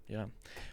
Yeah.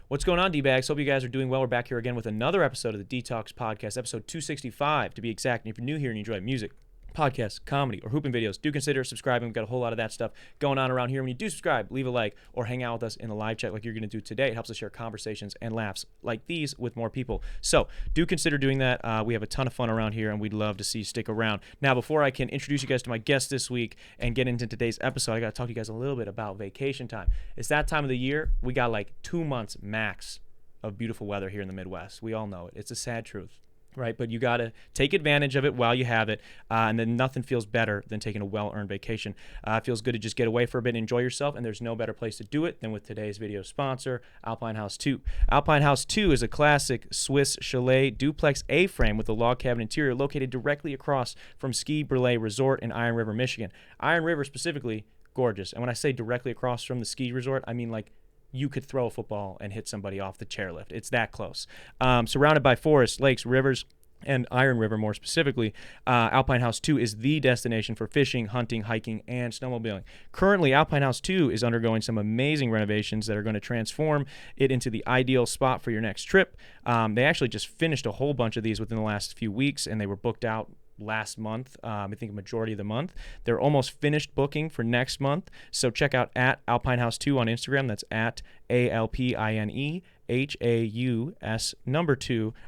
What's going on, D-Bags? Hope you guys are doing well. We're back here again with another episode of the Detox Podcast, episode 265 to be exact. And if you're new here and you enjoy music, podcasts, comedy, or hooping videos, do consider subscribing. We've got a whole lot of that stuff going on around here. When you do subscribe, leave a like or hang out with us in the live chat like you're going to do today. It helps us share conversations and laughs like these with more people. So do consider doing that. We have a ton of fun around here, and we'd love to see you stick around. Now, before I can introduce you guys to my guest this week and get into today's episode, I got to talk to you guys a little bit about vacation time. It's that time of the year. We got like 2 months max of beautiful weather here in the Midwest. We all know it. It's a sad truth. Right, but you got to take advantage of it while you have it, and then nothing feels better than taking a well-earned vacation. It feels good to just get away for a bit and enjoy yourself, and there's no better place to do it than with today's video sponsor, Alpine House 2. Alpine House 2 is a classic Swiss chalet duplex A-frame with a log cabin interior located directly across from Ski Brule Resort in Iron River, Michigan. Iron River specifically, gorgeous. And when I say directly across from the ski resort, I mean like you could throw a football and hit somebody off the chairlift. It's that close. Surrounded by forests, lakes, rivers, and Iron River more specifically, Alpine House 2 is the destination for fishing, hunting, hiking, and snowmobiling. Currently, Alpine House 2 is undergoing some amazing renovations that are going to transform it into the ideal spot for your next trip. They actually just finished a whole bunch of these within the last few weeks, and they were booked out last month. I think a majority of the month. They're almost finished booking for next month. So check out at Alpine House 2 on Instagram. That's at ALPINEHAUS2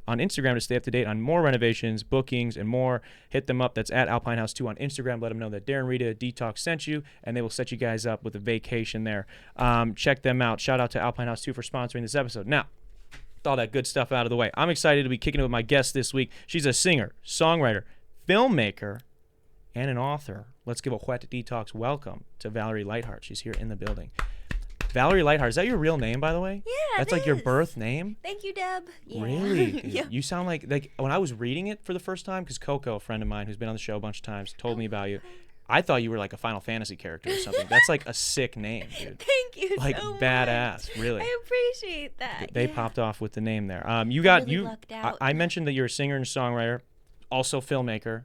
on Instagram to stay up to date on more renovations, bookings, and more. Hit them up. That's at Alpine House 2 on Instagram. Let them know that Darren, Rita, Detox sent you, and they will set you guys up with a vacation there. Check them out. Shout out to Alpine House 2 for sponsoring this episode. Now, with all that good stuff out of the way, I'm excited to be kicking it with my guest this week. She's a singer, songwriter, filmmaker, and an author. Let's give a wet detox welcome to Valerie Lighthart. She's here in the building. Valerie Lighthart, is that your real name, by the way? Yeah, that's like your birth name? Thank you, Deb. Yeah. Really? Yeah. You sound like when I was reading it for the first time, because Coco, a friend of mine who's been on the show a bunch of times, told me about you. I thought you were like a Final Fantasy character or something. That's like a sick name, dude. Thank you like so much. Badass, really. I appreciate that. They popped off with the name there. Really lucked out. I mentioned that you're a singer and songwriter, also filmmaker.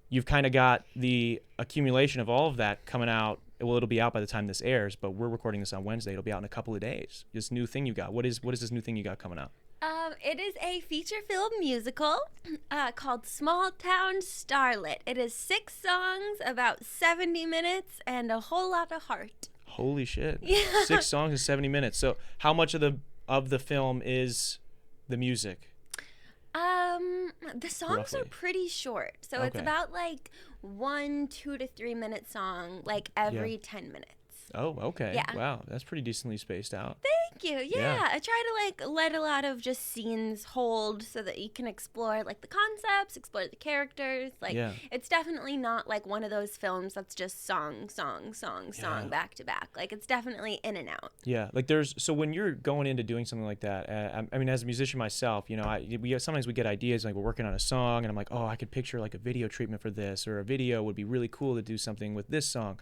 You've kind of got the accumulation of all of that coming out. Well, it'll be out by the time this airs, but we're recording this on Wednesday. It'll be out in a couple of days. This new thing you got. What is this new thing you got coming out? It is a feature film musical called Small Town Starlet. It is 6 songs, about 70 minutes, and a whole lot of heart. Holy shit. Yeah. 6 songs in 70 minutes. So how much of the film is the music? The songs are pretty short. So it's about like 1 2 to 3 minute song, like every 10 minutes. Oh, okay. Yeah. Wow, that's pretty decently spaced out. Thank you. Yeah. I try to let a lot of just scenes hold so that you can explore like the concepts, explore the characters. Like it's definitely not like one of those films that's just song back to back. Like it's definitely in and out. Yeah. Like so when you're going into doing something like that, I mean, as a musician myself, you know, sometimes we get ideas like we're working on a song and I'm like, oh, I could picture like a video treatment for this, or a video would be really cool to do something with this song.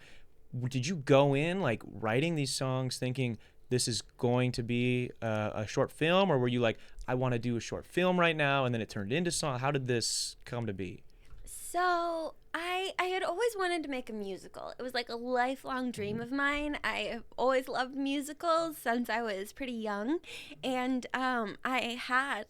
Did you go in like writing these songs thinking this is going to be a short film, or were you like, I want to do a short film right now, and then it turned into song? How did this come to be? So I had always wanted to make a musical. It was like a lifelong dream of mine. I have always loved musicals since I was pretty young, and I had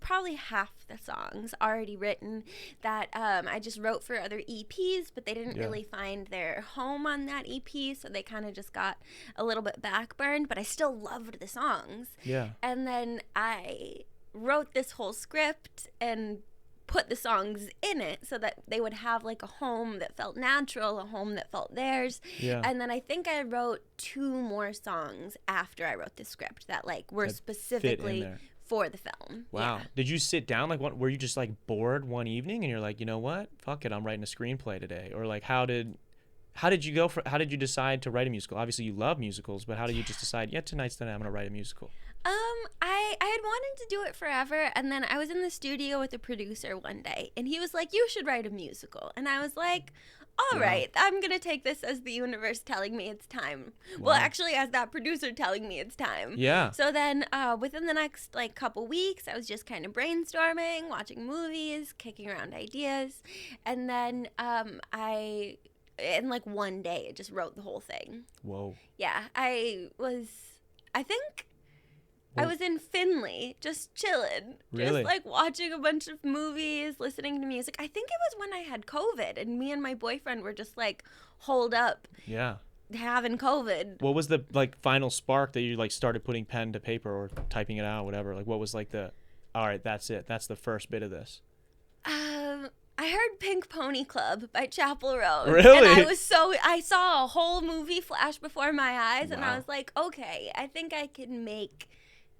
probably half the songs already written that I just wrote for other EPs, but they didn't really find their home on that EP, so they kind of just got a little bit backburned, but I still loved the songs. Yeah. And then I wrote this whole script and put the songs in it so that they would have like a home that felt natural, a home that felt theirs. Yeah. And then I think I wrote 2 more songs after I wrote the script that like were specifically for the film. Wow. Yeah. Did you sit down were you just like bored one evening and you're like, you know what? Fuck it, I'm writing a screenplay today? Or like how did you decide to write a musical? Obviously you love musicals, but how did you just decide, tonight's the night I'm going to write a musical? I had wanted to do it forever, and then I was in the studio with a producer one day, and he was like, you should write a musical. And I was like, all right, I'm going to take this as the universe telling me it's time. Wow. Well, actually, as that producer telling me it's time. Yeah. So then within the next like couple weeks, I was just kind of brainstorming, watching movies, kicking around ideas. And then in like one day, I just wrote the whole thing. Whoa. Yeah, I think I was in Finley, just chilling. Really? Just like watching a bunch of movies, listening to music. I think it was when I had COVID and me and my boyfriend were just like holed up Yeah. having COVID. What was the like final spark that you like started putting pen to paper or typing it out, whatever? Like what was like the, all right, that's it. That's the first bit of this. I heard Pink Pony Club by Chapel Roan. Really? And I saw a whole movie flash before my eyes and I Wow. was like, okay, I think I can make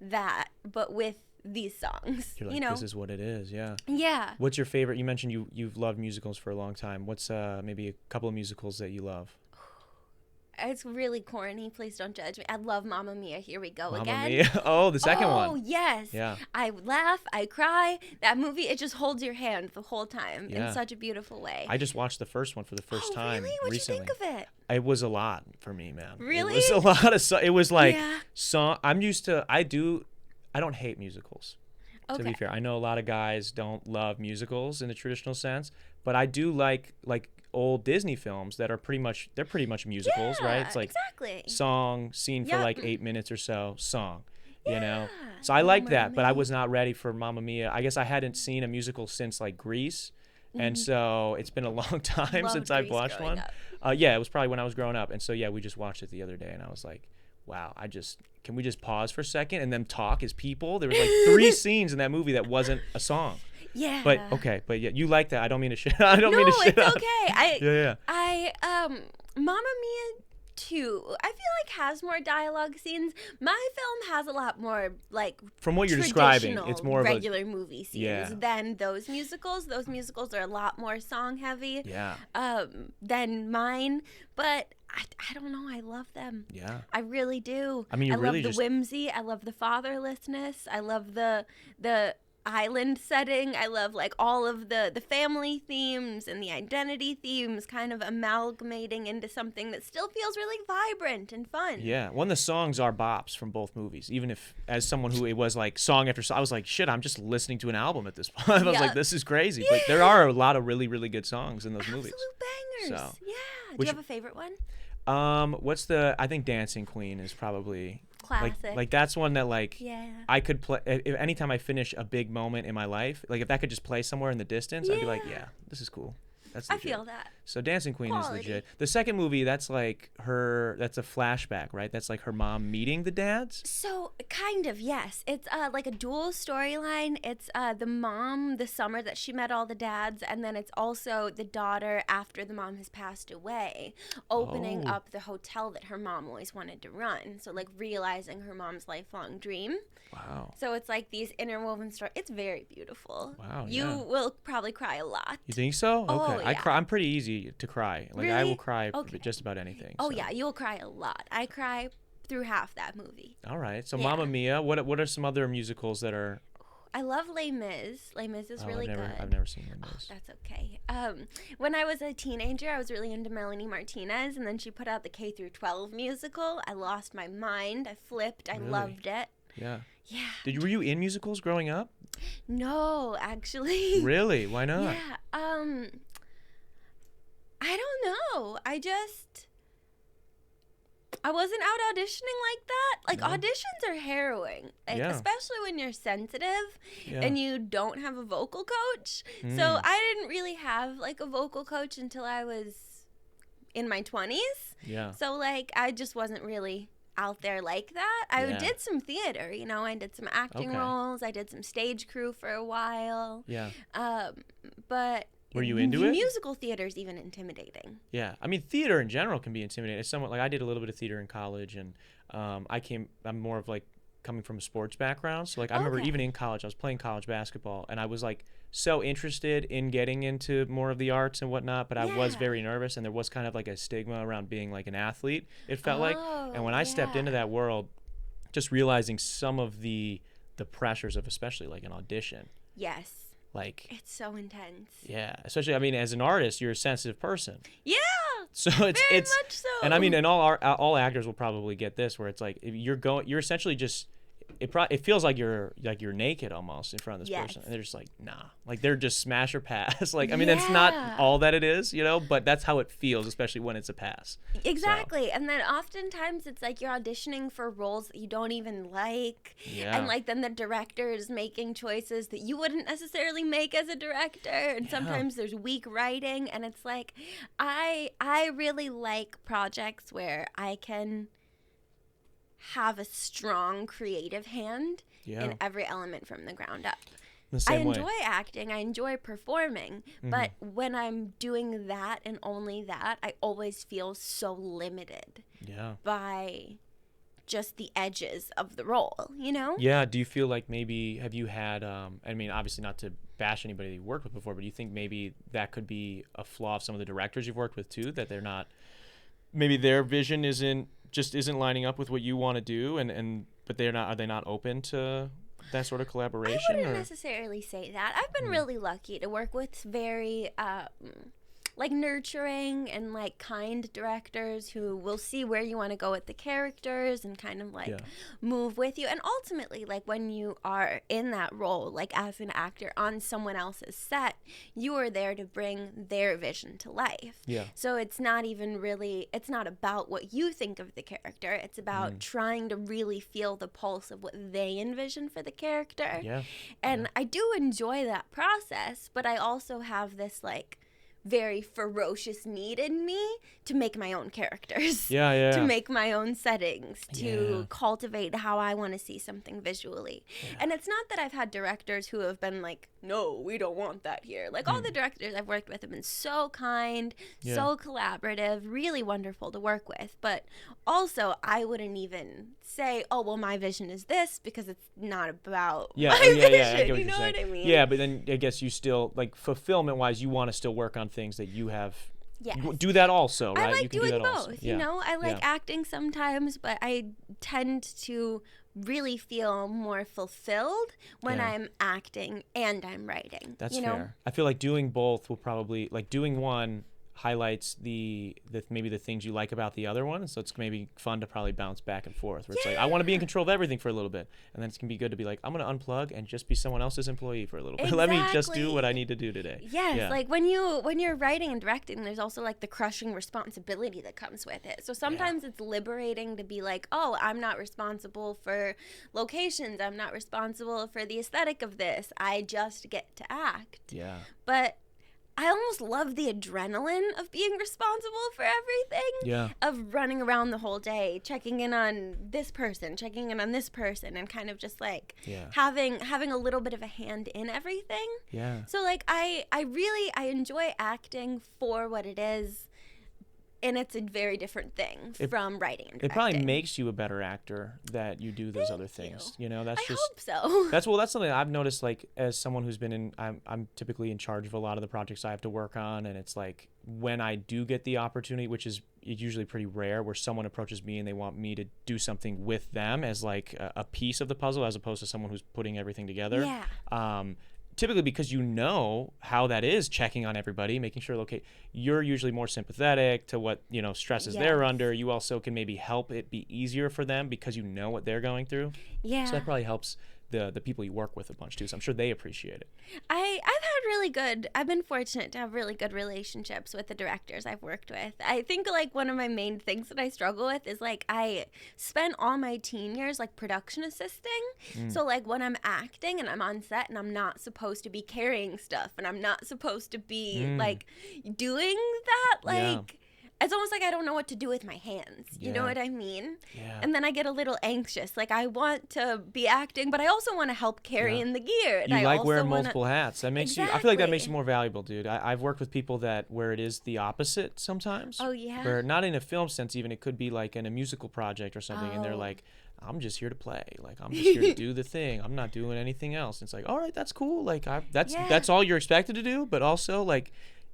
that, but with these songs. You're like, you know? this is what it is. Yeah. Yeah. What's your favorite? You mentioned you've loved musicals for a long time. What's maybe a couple of musicals that you love? It's really corny. Please don't judge me. I love Mamma Mia. Here we go Mamma again. Mia. Oh, the second one. Oh, yes. Yeah. I laugh. I cry. That movie, it just holds your hand the whole time Yeah. in such a beautiful way. I just watched the first one for the first time really? What'd recently. you think of it? It was a lot for me, man. Really? It was a lot of. It was like Yeah. song. I'm used to. I don't hate musicals. To be Okay. fair, I know a lot of guys don't love musicals in the traditional sense, but I do like old Disney films that are pretty much musicals, Yeah, right? It's like exactly. song, scene for Yep. like 8 minutes or so, song. You know, Yeah. so I like Mamma that, but I Mia. was not ready for Mamma Mia. I guess I hadn't seen a musical since like Grease, and so it's been a long time Mm-hmm. Loved since I've Grease watched growing one. up. Yeah, it was probably when I was growing up, and so yeah, we just watched it the other day, and I was like, wow, can we just pause for a second and then talk as people? There was like 3 scenes in that movie that wasn't a song. Yeah. But yeah, you like that. I don't mean to shit. I don't No, mean to shit it's on- okay. Yeah. Mamma Mia 2, I feel like has more dialogue scenes. My film has a lot more like From what you're describing, traditional it's more of a regular movie scenes Yeah. than those musicals. Those musicals are a lot more song heavy yeah, than mine. But I don't know. I love them. yeah. I really do. I mean, you I really love the just- whimsy. I love the fatherlessness. I love the island setting. I love like all of the family themes and the identity themes kind of amalgamating into something that still feels really vibrant and fun. Yeah, one of the songs are bops from both movies. Even if, as someone who it was like song after song, I was like, shit, I'm just listening to an album at this point. I was Yeah. like, this is crazy. But there are a lot of really, really good songs in those movies. Absolute bangers. So, Yeah. Do which- you have a favorite one? I think Dancing Queen is probably Classic. like that's one that like Yeah. I could play anytime I finish a big moment in my life. Like if that could just play somewhere in the distance, I'd be like, Yeah. yeah, this is cool. That's I legit. feel that. So Dancing Queen Quality. is legit. The second movie, that's like that's a flashback, right? That's like her mom meeting the dads. So kind of, yes. It's like a dual storyline. It's the mom the summer that she met all the dads, and then it's also the daughter after the mom has passed away, opening Oh. up the hotel that her mom always wanted to run. So like realizing her mom's lifelong dream. Wow. So it's like these interwoven stories. It's very beautiful. Wow, You yeah. will probably cry a lot. You think so? Oh, Okay. I yeah. cry. I'm pretty easy to cry. Like I Really? will cry Okay. just about anything. Oh so. yeah, you'll cry a lot. I cry through half that movie. All right. So Yeah. Mamma Mia. What are some other musicals that are? I love Les Mis. Les Mis is really good. I've never seen them. Oh, that's okay. When I was a teenager, I was really into Melanie Martinez, and then she put out the K through 12 musical. I lost my mind. I flipped. I Really? loved it. Yeah. Yeah. Were you in musicals growing up? No, actually. Really? Why not? Yeah. I don't know. I wasn't out auditioning like that. Like No? auditions are harrowing, like, Yeah. especially when you're sensitive Yeah. and you don't have a vocal coach. So I didn't really have like a vocal coach until I was in my 20s. Yeah. So like I just wasn't really out there like that. I Yeah. did some theater, I did some acting Okay. roles. I did some stage crew for a while. Yeah. But Were you into it? musical theater is even intimidating. Yeah, I mean, theater in general can be intimidating. It's somewhat like I did a little bit of theater in college, and I'm more of like coming from a sports background. So like I remember Okay. even in college, I was playing college basketball, and I was like so interested in getting into more of the arts and whatnot, but I was Yeah. very nervous, and there was kind of like a stigma around being like an athlete. It felt like, Oh, and when I stepped into yeah. that world, just realizing some of the pressures of especially like an audition, Yes. like. It's so intense. Yeah, especially I mean, as an artist, you're a sensitive person. Yeah. So Very it's much so. and I mean, and all actors will probably get this, where it's like if you're essentially just it feels like you're naked almost in front of this Yes. person, and they're just like, nah, like they're just smash or pass. Like, I mean, that's not all that it is, but that's how it feels, especially when it's a pass. Exactly. And then oftentimes it's like you're auditioning for roles that you don't even like. Yeah. And like then the director is making choices that you wouldn't necessarily make as a director. And sometimes there's weak writing, and it's like I really like projects where I can have a strong creative hand in every element from the ground up. I enjoy acting, I enjoy performing, but when I'm doing that and only that, I always feel so limited by just the edges of the role, Yeah, do you feel like maybe, have you had, I mean, obviously not to bash anybody that you worked with before, but do you think maybe that could be a flaw of some of the directors you've worked with too, that they're not, maybe their vision isn't lining up with what you want to do, but are they not open to that sort of collaboration? I wouldn't necessarily say that. I've been really lucky to work with very like nurturing and like kind directors who will see where you want to go with the characters and kind of like move with you. And ultimately, like when you are in that role, like as an actor on someone else's set, you are there to bring their vision to life. Yeah. So it's not even really, it's not about what you think of the character. It's about trying to really feel the pulse of what they envision for the character. Yeah. And I do enjoy that process, but I also have this like very ferocious need in me to make my own characters, to make my own settings, to cultivate how I want to see something visually. And it's not that I've had directors who have been like, no, we don't want that here. Like all the directors I've worked with have been so kind, so collaborative, really wonderful to work with. But also I wouldn't even say, oh, well, my vision is this, because it's not about my vision. You know what I mean? Yeah, but then I guess you still, like, fulfillment wise, you want to still work on things that you have. You do that also, right? I like you can doing do that both. Also. I like acting sometimes, but I tend to really feel more fulfilled when I'm acting and I'm writing. That's fair. I feel like doing both will probably, like, doing one highlights the maybe the things you like about the other one, so it's maybe fun to probably bounce back and forth where it's like, I want to be in control of everything for a little bit, and then it can be good to be like, I'm going to unplug and just be someone else's employee for a little bit. Let me just do what I need to do today. Like when you're writing and directing, there's also like the crushing responsibility that comes with it. So sometimes it's liberating to be like, oh, I'm not responsible for locations, I'm not responsible for the aesthetic of this, I just get to act. But I almost love the adrenaline of being responsible for everything, of running around the whole day, checking in on this person, checking in on this person, and kind of just like having a little bit of a hand in everything. So like I enjoy acting for what it is, and it's a very different thing from writing and directing. It probably makes you a better actor that you do those other things. That's I just hope so. That's something I've noticed, like, as someone who's been in, I'm typically in charge of a lot of the projects I have to work on, and it's like when I do get the opportunity, which is usually pretty rare, where someone approaches me and they want me to do something with them as like a piece of the puzzle as opposed to someone who's putting everything together. Typically because you know how that is, checking on everybody, making sure, okay, you're usually more sympathetic to what, stresses they're under. You also can maybe help it be easier for them because you know what they're going through. So that probably helps the people you work with a bunch too. So I'm sure they appreciate it. I've been fortunate to have really good relationships with the directors I've worked with. I think like one of my main things that I struggle with is like I spent all my teen years like production assisting. So like when I'm acting and I'm on set and I'm not supposed to be carrying stuff and I'm not supposed to be like doing that, like it's almost like I don't know what to do with my hands. You know what I mean? And then I get a little anxious. Like I want to be acting, but I also want to help carry in the gear. And you like wearing multiple hats. That makes you, I feel like that makes you more valuable, dude. I've worked with people where it is the opposite sometimes. Oh, yeah? Where not in a film sense even, it could be like in a musical project or something, and they're like, I'm just here to play. Like, I'm just here to do the thing. I'm not doing anything else. And it's like, all right, that's cool. Like, that's all you're expected to do, but also, like,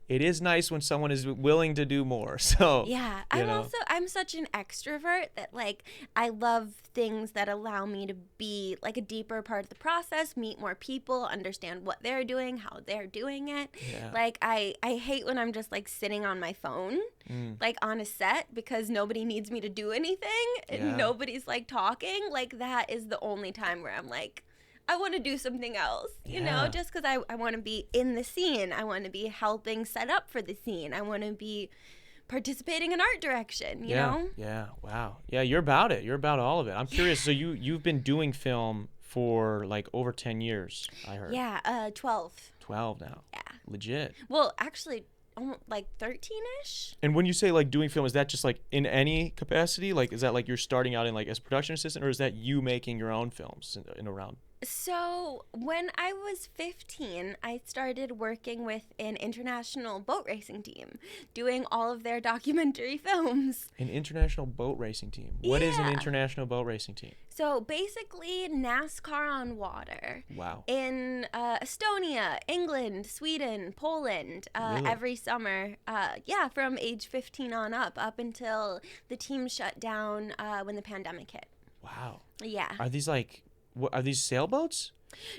it is nice when someone is willing to do more. So Yeah, you know. I'm such an extrovert that like I love things that allow me to be like a deeper part of the process, meet more people, understand what they're doing, how they're doing it. Yeah. Like I hate when I'm just like sitting on my phone, like on a set because nobody needs me to do anything and Yeah. nobody's like talking. Like that is the only time where I'm like I want to do something else, you know, Yeah. just because I want to be in the scene. I want to be helping set up for the scene. I want to be participating in art direction, you know? Yeah. Wow. Yeah, you're about it. You're about all of it. I'm curious. So you've been doing film for like over 10 years, I heard. Yeah, 12. 12 now. Yeah. Legit. Well, actually, almost like 13-ish. And when you say like doing film, is that just like in any capacity? Like, is that like you're starting out in like as a production assistant, or is that you making your own films in around? So when I was 15, I started working with an international boat racing team, doing all of their documentary films. An international boat racing team. What is an Yeah. international boat racing team? So basically, NASCAR on water. Wow. In Estonia, England, Sweden, Poland, Really? every summer. Yeah, from age 15 on up until the team shut down when the pandemic hit. Wow. Yeah. Are these like, what are these sailboats?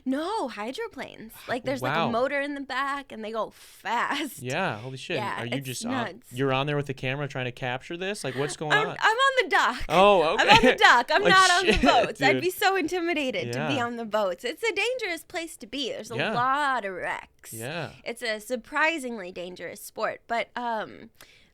No, hydroplanes. Like there's like Wow. a motor in the back and they go fast. Yeah. Holy shit. Yeah, Are you it's just nuts. you're on there with the camera trying to capture this? Like, what's going I'm on? on the dock. Oh, okay. I'm on the dock. I'm Like, not on the shit, boats. I'd dude. be so intimidated to be Yeah. on the boats. It's a dangerous place to be. There's a Yeah. lot of wrecks. Yeah. It's a surprisingly dangerous sport, but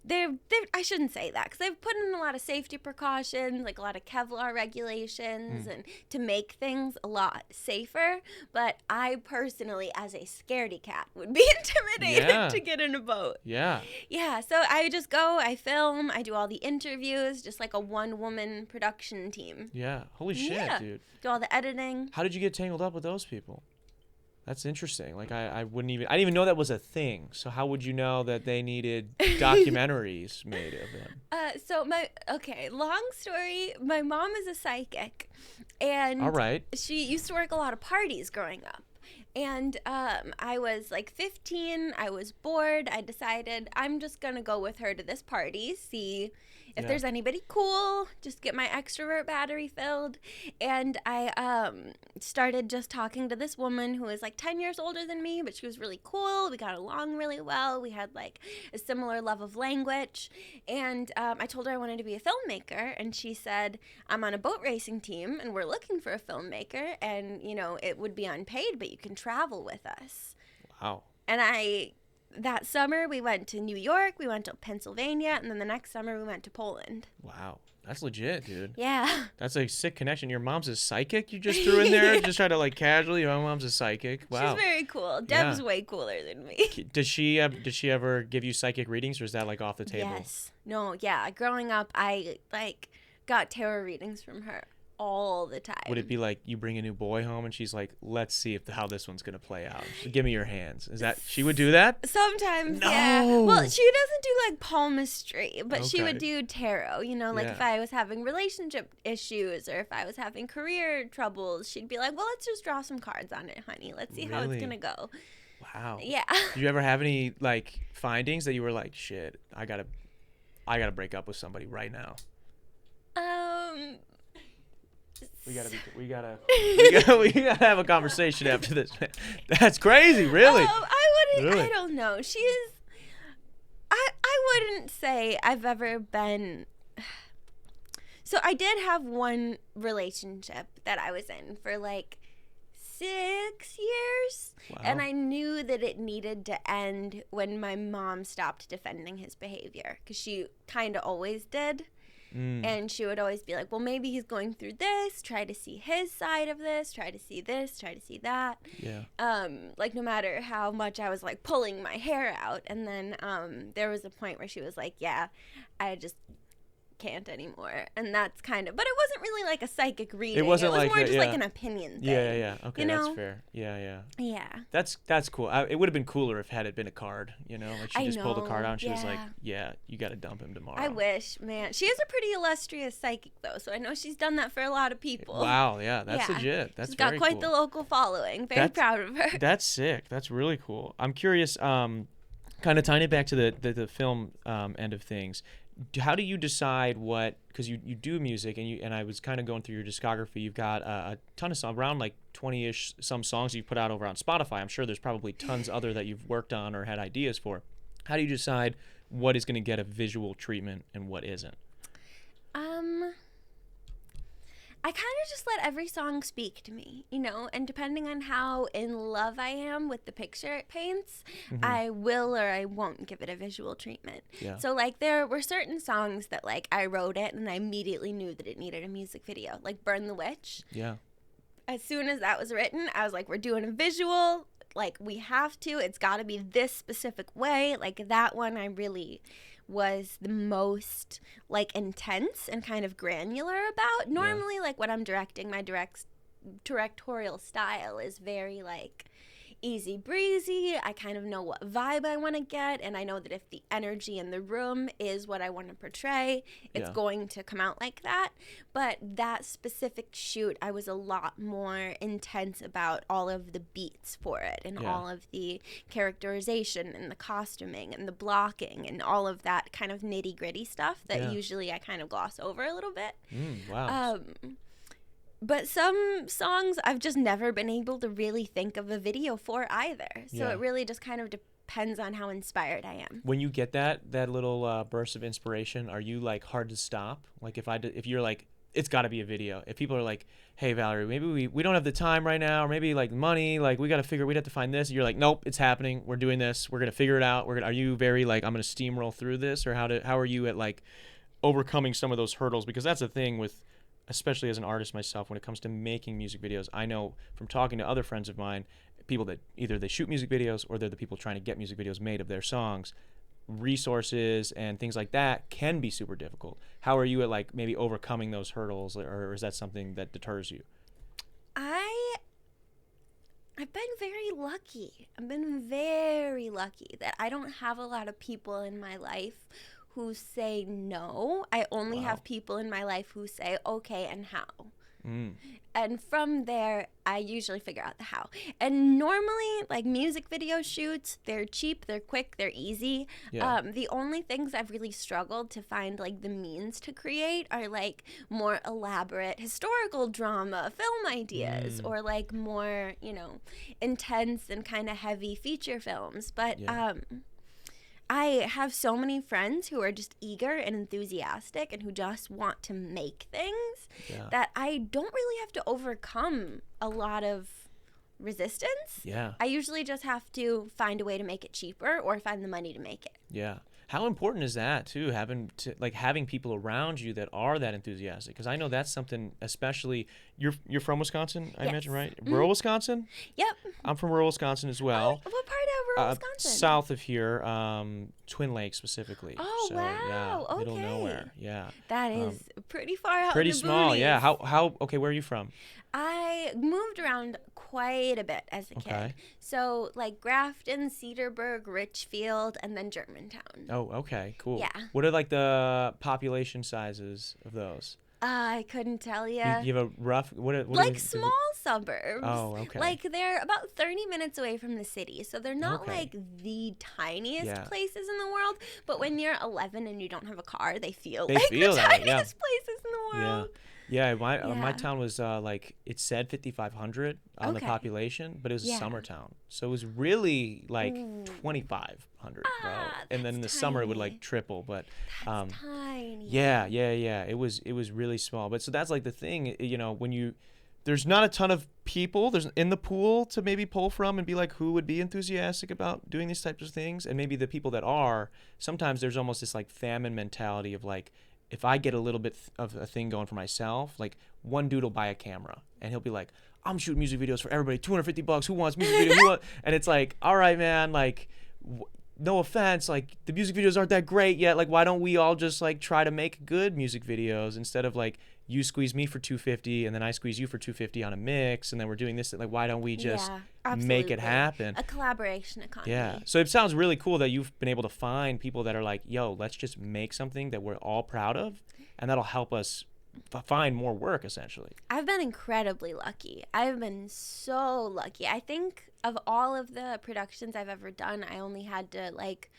they've I shouldn't say that because they've put in a lot of safety precautions, like a lot of Kevlar regulations, and to make things a lot safer. But I personally, as a scaredy cat, would be intimidated Yeah. to get in a boat. Yeah. Yeah, so I just go, I film, I do all the interviews, just like a one-woman production team. Yeah. Holy shit, Yeah. dude. Do all the editing. How did you get tangled up with those people? That's interesting. Like I didn't even know that was a thing. So how would you know that they needed documentaries made of them? Long story, my mom is a psychic, and All right. she used to work a lot of parties growing up. And I was like 15, I was bored, I decided I'm just gonna go with her to this party, see if Yeah. there's anybody cool, just get my extrovert battery filled. And I started just talking to this woman who was like 10 years older than me, but she was really cool. We got along really well. We had like a similar love of language. And I told her I wanted to be a filmmaker. And she said, I'm on a boat racing team and we're looking for a filmmaker. And, you know, it would be unpaid, but you can travel with us. Wow. And that summer we went to New York, we went to Pennsylvania, and then the next summer we went to Poland. Wow. That's legit, dude. Yeah. That's a sick connection. Your mom's a psychic you just threw in there? Just try to like casually, my mom's a psychic. Wow. She's very cool. Deb's way cooler than me. Did she ever give you psychic readings, or is that like off the table? Yes. No, yeah. Growing up, I like got tarot readings from her all the time. Would it be like you bring a new boy home and she's like, let's see how this one's gonna play out. Give me your hands. Is that she would do that? Sometimes, No. yeah. Well, she doesn't do like palmistry, but she would Okay. do tarot. You know, like Yeah. if I was having relationship issues or if I was having career troubles, she'd be like, well, let's just draw some cards on it, honey. Let's see how it's Really? going to go. Wow. Yeah. Did you ever have any like findings that you were like, shit, I gotta break up with somebody right now? We gotta have a conversation after this. That's crazy, really. Really? I don't know. I wouldn't say I've ever been. So I did have one relationship that I was in for like 6 years. Wow. And I knew that it needed to end when my mom stopped defending his behavior because she kind of always did. And she would always be like, well, maybe he's going through this. Try to see his side of this. Try to see this. Try to see that. Yeah. Like no matter how much I was like pulling my hair out. And then there was a point where she was like, yeah, I just can't anymore. And that's kind of, but it wasn't really like a psychic reading. It wasn't was like more a- just like yeah. an opinion thing. Yeah. Okay, You that's know? fair. Yeah. Yeah. That's cool. It would have been cooler if had it been a card, you know? Like she I just pulled a card know, out and she was like, yeah. yeah, you got to dump him tomorrow. I wish, man. She is a pretty illustrious psychic, though, so I know she's done that for a lot of people. Wow, yeah, that's Yeah. legit. That's She's got very quite cool. the local following. Very That's- proud of her. That's sick. That's really cool. I'm curious, kind kind of tying it back to the film end of things, how do you decide what, because you do music, and I was kind of going through your discography. You've got a ton of songs, around like 20-ish some songs you've put out over on Spotify. I'm sure there's probably tons other that you've worked on or had ideas for. How do you decide what is going to get a visual treatment and what isn't? I kind of just let every song speak to me, you know, and depending on how in love I am with the picture it paints, I will or I won't give it a visual treatment. Yeah. So, like, there were certain songs that, like, I wrote it and I immediately knew that it needed a music video, like Burn the Witch. Yeah. As soon as that was written, I was like, we're doing a visual. Like, we have to. It's got to be this specific way. Like, that one I really was the most, like, intense and kind of granular about. Normally, like, when I'm directing, my directorial style is very, like, easy breezy. I kind of know what vibe I want to get, and I know that if the energy in the room is what I want to portray, it's going to come out like that. But that specific shoot, I was a lot more intense about all of the beats for it, and all of the characterization and the costuming and the blocking and all of that kind of nitty gritty stuff that usually I kind of gloss over a little bit. Wow. But some songs I've just never been able to really think of a video for either. So it really just kind of depends on how inspired I am. When you get that little burst of inspiration, are you like hard to stop? Like if you're like, it's got to be a video. If people are like, hey, Valerie, maybe we don't have the time right now, or maybe like money, like we'd have to find this. You're like, nope, it's happening. We're doing this. We're going to figure it out. Are you very like, I'm going to steamroll through this? Or how are you at like overcoming some of those hurdles? Because that's the thing with, especially as an artist myself, when it comes to making music videos, I know from talking to other friends of mine, people that either they shoot music videos or they're the people trying to get music videos made of their songs, resources and things like that can be super difficult. How are you at like maybe overcoming those hurdles, or is that something that deters you? I've been very lucky. I've been very lucky that I don't have a lot of people in my life who say no. I only have people in my life who say okay and how. And from there, I usually figure out the how. And normally, like music video shoots, they're cheap, they're quick, they're easy. The only things I've really struggled to find like the means to create are like more elaborate historical drama, film ideas, or like more, you know, intense and kind of heavy feature films. But I have so many friends who are just eager and enthusiastic and who just want to make things that I don't really have to overcome a lot of resistance. I usually just have to find a way to make it cheaper or find the money to make it. How important is that too, having people around you that are that enthusiastic? Because I know that's something, especially you're from Wisconsin, I imagine, right? Rural Wisconsin? Yep. I'm from rural Wisconsin as well. What part of rural Wisconsin? South of here, Twin Lakes specifically. Oh, so, wow. Yeah, okay. middle of nowhere. Yeah. That is pretty far out. Pretty in the small. boonies. Yeah. How? Okay. Where are you from? I moved around quite a bit as a kid. So like Grafton, Cedarburg, Richfield, and then Germantown. Oh, okay, cool. Yeah. What are like the population sizes of those? I couldn't tell you. You have a rough what like small suburbs. Oh, okay. Like they're about 30 minutes away from the city, so they're not like the tiniest places in the world. But when you're 11 and you don't have a car, they feel like the tiniest places in the world. Yeah, my town was like, it said 5,500 on the population, but it was a summer town. So it was really like 2,500, bro. And then in the summer it would like triple, but that's tiny. Yeah. It was really small. But so that's like the thing, you know, when there's not a ton of people there's in the pool to maybe pull from and be like, who would be enthusiastic about doing these types of things? And maybe the people that are, sometimes there's almost this like famine mentality of like, if I get a little bit of a thing going for myself, like one dude will buy a camera and he'll be like, I'm shooting music videos for everybody, $250. Who wants music videos? And it's like, all right, man, like, no offense, like the music videos aren't that great yet. Like, why don't we all just like try to make good music videos instead of like you squeeze me for $250 and then I squeeze you for $250 on a mix and then we're doing this? Like, why don't we just make it happen? A collaboration economy. Yeah. So it sounds really cool that you've been able to find people that are like, yo, let's just make something that we're all proud of, and that'll help us find more work essentially. I've been incredibly lucky. I've been so lucky. I think of all of the productions I've ever done, I only had to like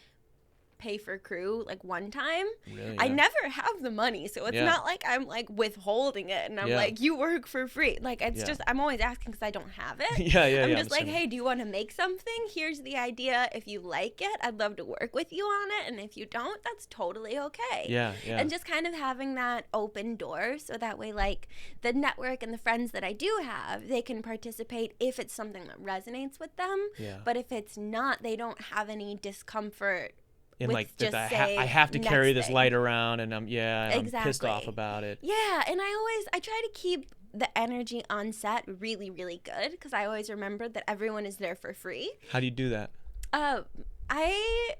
pay for crew like one time. Really? I Yeah. never have the money, so it's not like I'm like withholding it and I'm like, you work for free. Like it's just, I'm always asking because I don't have it. I'm just like, hey, do you want to make something? Here's the idea. If you like it, I'd love to work with you on it, and if you don't, that's totally okay. And just kind of having that open door, so that way like the network and the friends that I do have, they can participate if it's something that resonates with them. But if it's not, they don't have any discomfort and like I have to carry this light around, and I'm pissed off about it. Yeah, and I try to keep the energy on set really, really good, because I always remember that everyone is there for free. How do you do that? I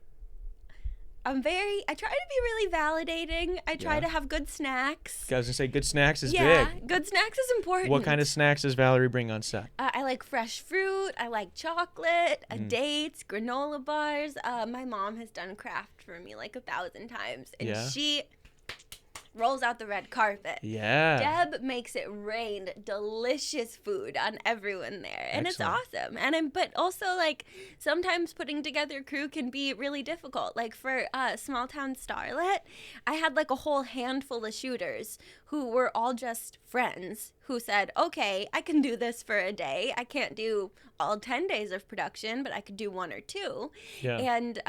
try to be really validating. I try to have good snacks. I was gonna say good snacks is big. Yeah, good snacks is important. What kind of snacks does Valerie bring on set? I like fresh fruit. I like chocolate, dates, granola bars. My mom has done craft for me like 1,000 times, and she rolls out the red carpet. Deb makes it rain delicious food on everyone there, and it's awesome. But also like sometimes putting together crew can be really difficult. Like for Small Town Starlet, I had like a whole handful of shooters who were all just friends who said, okay, I can do this for a day. I can't do all 10 days of production, but I could do 1 or 2. And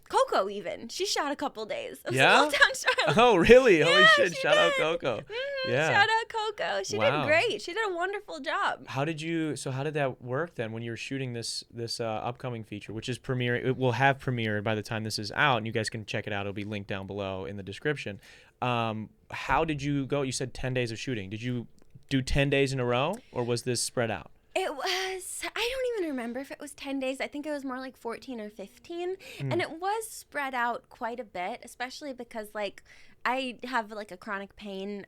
Coco even. She shot a couple days of Small Town Starlet. Oh, really? Holy shit. Shout out Coco. Shout out Coco. She did great. She did a wonderful job. How did that work then when you were shooting this upcoming feature, which is premiering? It will have premiered by the time this is out, and you guys can check it out. It'll be linked down below in the description. How did you go? You said 10 days of shooting. Did you do 10 days in a row, or was this spread out? It was, I don't even remember if it was 10 days. I think it was more like 14 or 15. And it was spread out quite a bit, especially because like I have like a chronic pain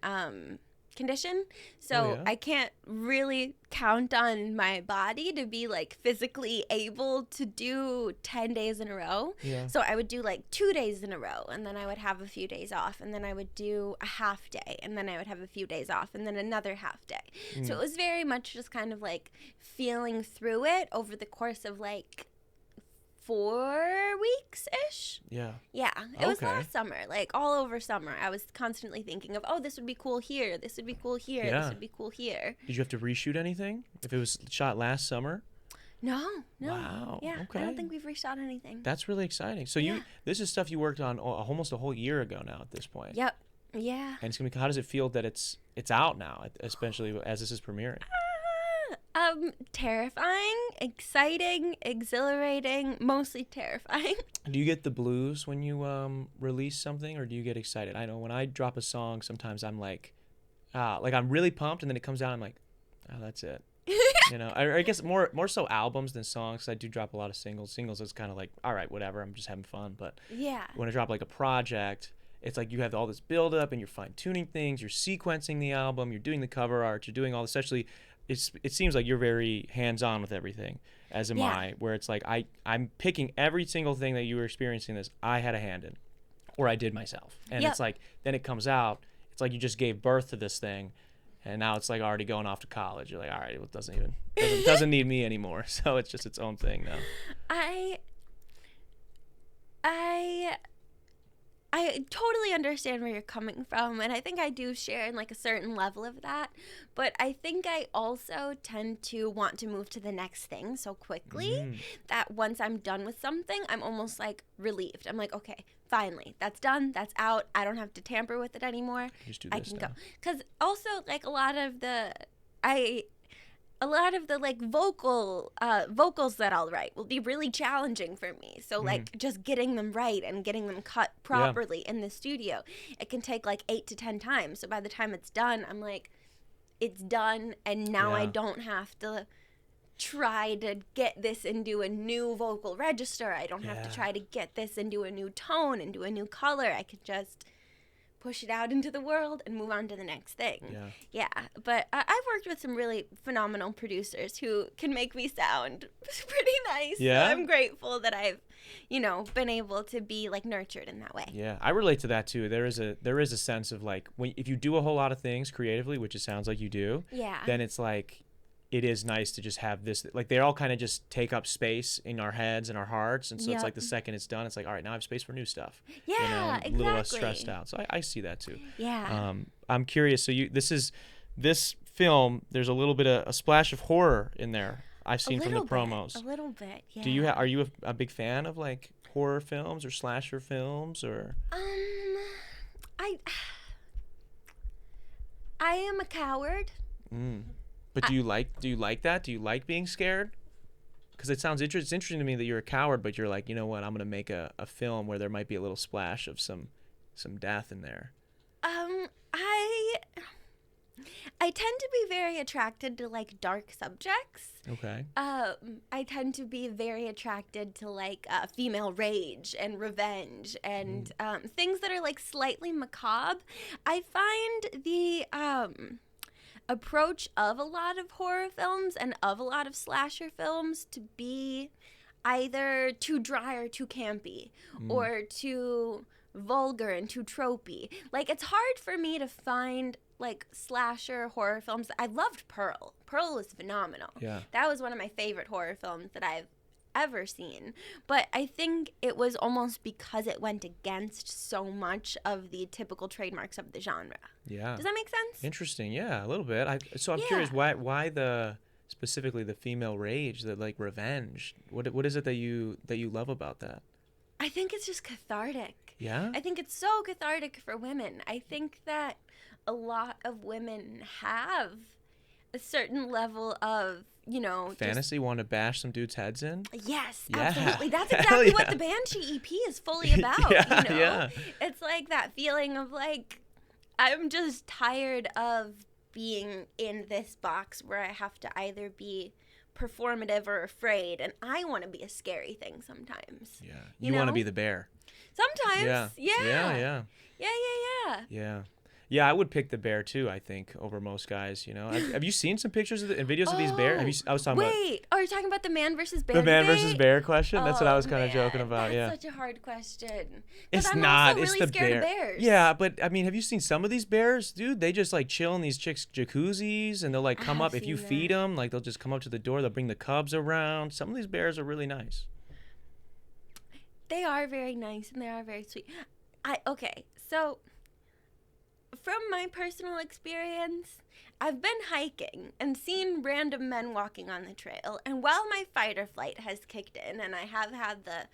condition. So I can't really count on my body to be like physically able to do 10 days in a row. So I would do like 2 days in a row, and then I would have a few days off, and then I would do a half day, and then I would have a few days off, and then another half day. So it was very much just kind of like feeling through it over the course of like 4 weeks-ish. Yeah, it was last summer, like all over summer. I was constantly thinking of, oh, this would be cool here, this would be cool here, this would be cool here. Did you have to reshoot anything if it was shot last summer? No. Wow. Yeah, I don't think we've reshot anything. That's really exciting. So this is stuff you worked on almost a whole year ago now at this point. Yep. Yeah. And it's gonna be, how does it feel that it's out now, especially as this is premiering? Terrifying, exciting, exhilarating, mostly terrifying. Do you get the blues when you release something, or do you get excited? I know when I drop a song, sometimes I'm like I'm really pumped, and then it comes out, I'm like, oh, that's it. I guess more so albums than songs, 'cause I do drop a lot of singles. Singles is kind of like, all right, whatever, I'm just having fun. But when I drop like a project, it's like you have all this build up, and you're fine tuning things, you're sequencing the album, you're doing the cover art, you're doing all this. Especially, it seems like you're very hands on with everything, as am I. Where it's like I'm picking every single thing that you were experiencing this I had a hand in, or I did myself, and it's like then it comes out. It's like you just gave birth to this thing. And now it's like already going off to college. You're like, all right, it doesn't need me anymore. So it's just its own thing now. I totally understand where you're coming from, and I think I do share in like a certain level of that. But I think I also tend to want to move to the next thing so quickly that once I'm done with something, I'm almost like relieved. I'm like, okay, finally, that's done, that's out. I don't have to tamper with it anymore. Just do this I can now. go. Because also like a lot of the like vocals that I'll write will be really challenging for me. So like just getting them right and getting them cut properly in the studio, it can take like 8 to 10 times. So by the time it's done, I'm like, it's done, and now I don't have to try to get this into a new vocal register. I don't have to try to get this into a new tone, into a new color. I could just push it out into the world and move on to the next thing. Yeah. But I've worked with some really phenomenal producers who can make me sound pretty nice. Yeah. So I'm grateful that I've, been able to be like nurtured in that way. Yeah, I relate to that too. There is a sense of like if you do a whole lot of things creatively, which it sounds like you do, then it's like it is nice to just have this, like they all kind of just take up space in our heads and our hearts, and so it's like the second it's done, it's like, all right, now I have space for new stuff. Yeah, exactly. A little less stressed out. So I see that too. Yeah. I'm curious. So this film, there's a little bit of a splash of horror in there. I've seen from the promos. A little bit. Yeah. Are you a big fan of like horror films or slasher films or? I am a coward. But do you like that? Do you like being scared? Because it sounds it's interesting to me that you're a coward, but you're like, you know what? I'm gonna make a film where there might be a little splash of some death in there. I tend to be very attracted to like dark subjects. Okay. I tend to be very attracted to like female rage and revenge and things that are like slightly macabre. I find the approach of a lot of horror films and of a lot of slasher films to be either too dry or too campy or too vulgar and too tropey. Like, it's hard for me to find like slasher horror films. I loved Pearl. Pearl was phenomenal. Yeah. That was one of my favorite horror films that I've ever seen. But I think it was almost because it went against so much of the typical trademarks of the genre. Yeah. Does that make sense? Interesting. Yeah, a little bit. I'm curious why specifically the female rage, the like revenge. What is it that you love about that? I think it's just cathartic. Yeah? I think it's so cathartic for women. I think that a lot of women have a certain level of, fantasy, want to bash some dudes' heads in? Yes, Yeah. absolutely. That's exactly what the Banshee EP is fully about. Yeah. It's like that feeling of like, I'm just tired of being in this box where I have to either be performative or afraid, and I want to be a scary thing sometimes. Yeah. You want to be the bear. Sometimes. Yeah. Yeah. Yeah, I would pick the bear too, I think, over most guys, Have you seen some pictures and videos of these bears? I was talking about... Wait, are you talking about the man versus bear The man debate? versus bear question? That's what I was kind of joking about, That's such a hard question. It's I'm not. also It's really the scared bear. of bears. Yeah, but I mean, have you seen some of these bears, dude? They just like chill in these chicks' jacuzzis, and they'll like come up if you feed them. Like they'll just come up to the door. They'll bring the cubs around. Some of these bears are really nice. They are very nice and they are very sweet. So from my personal experience, I've been hiking and seen random men walking on the trail, and while my fight or flight has kicked in and I have had the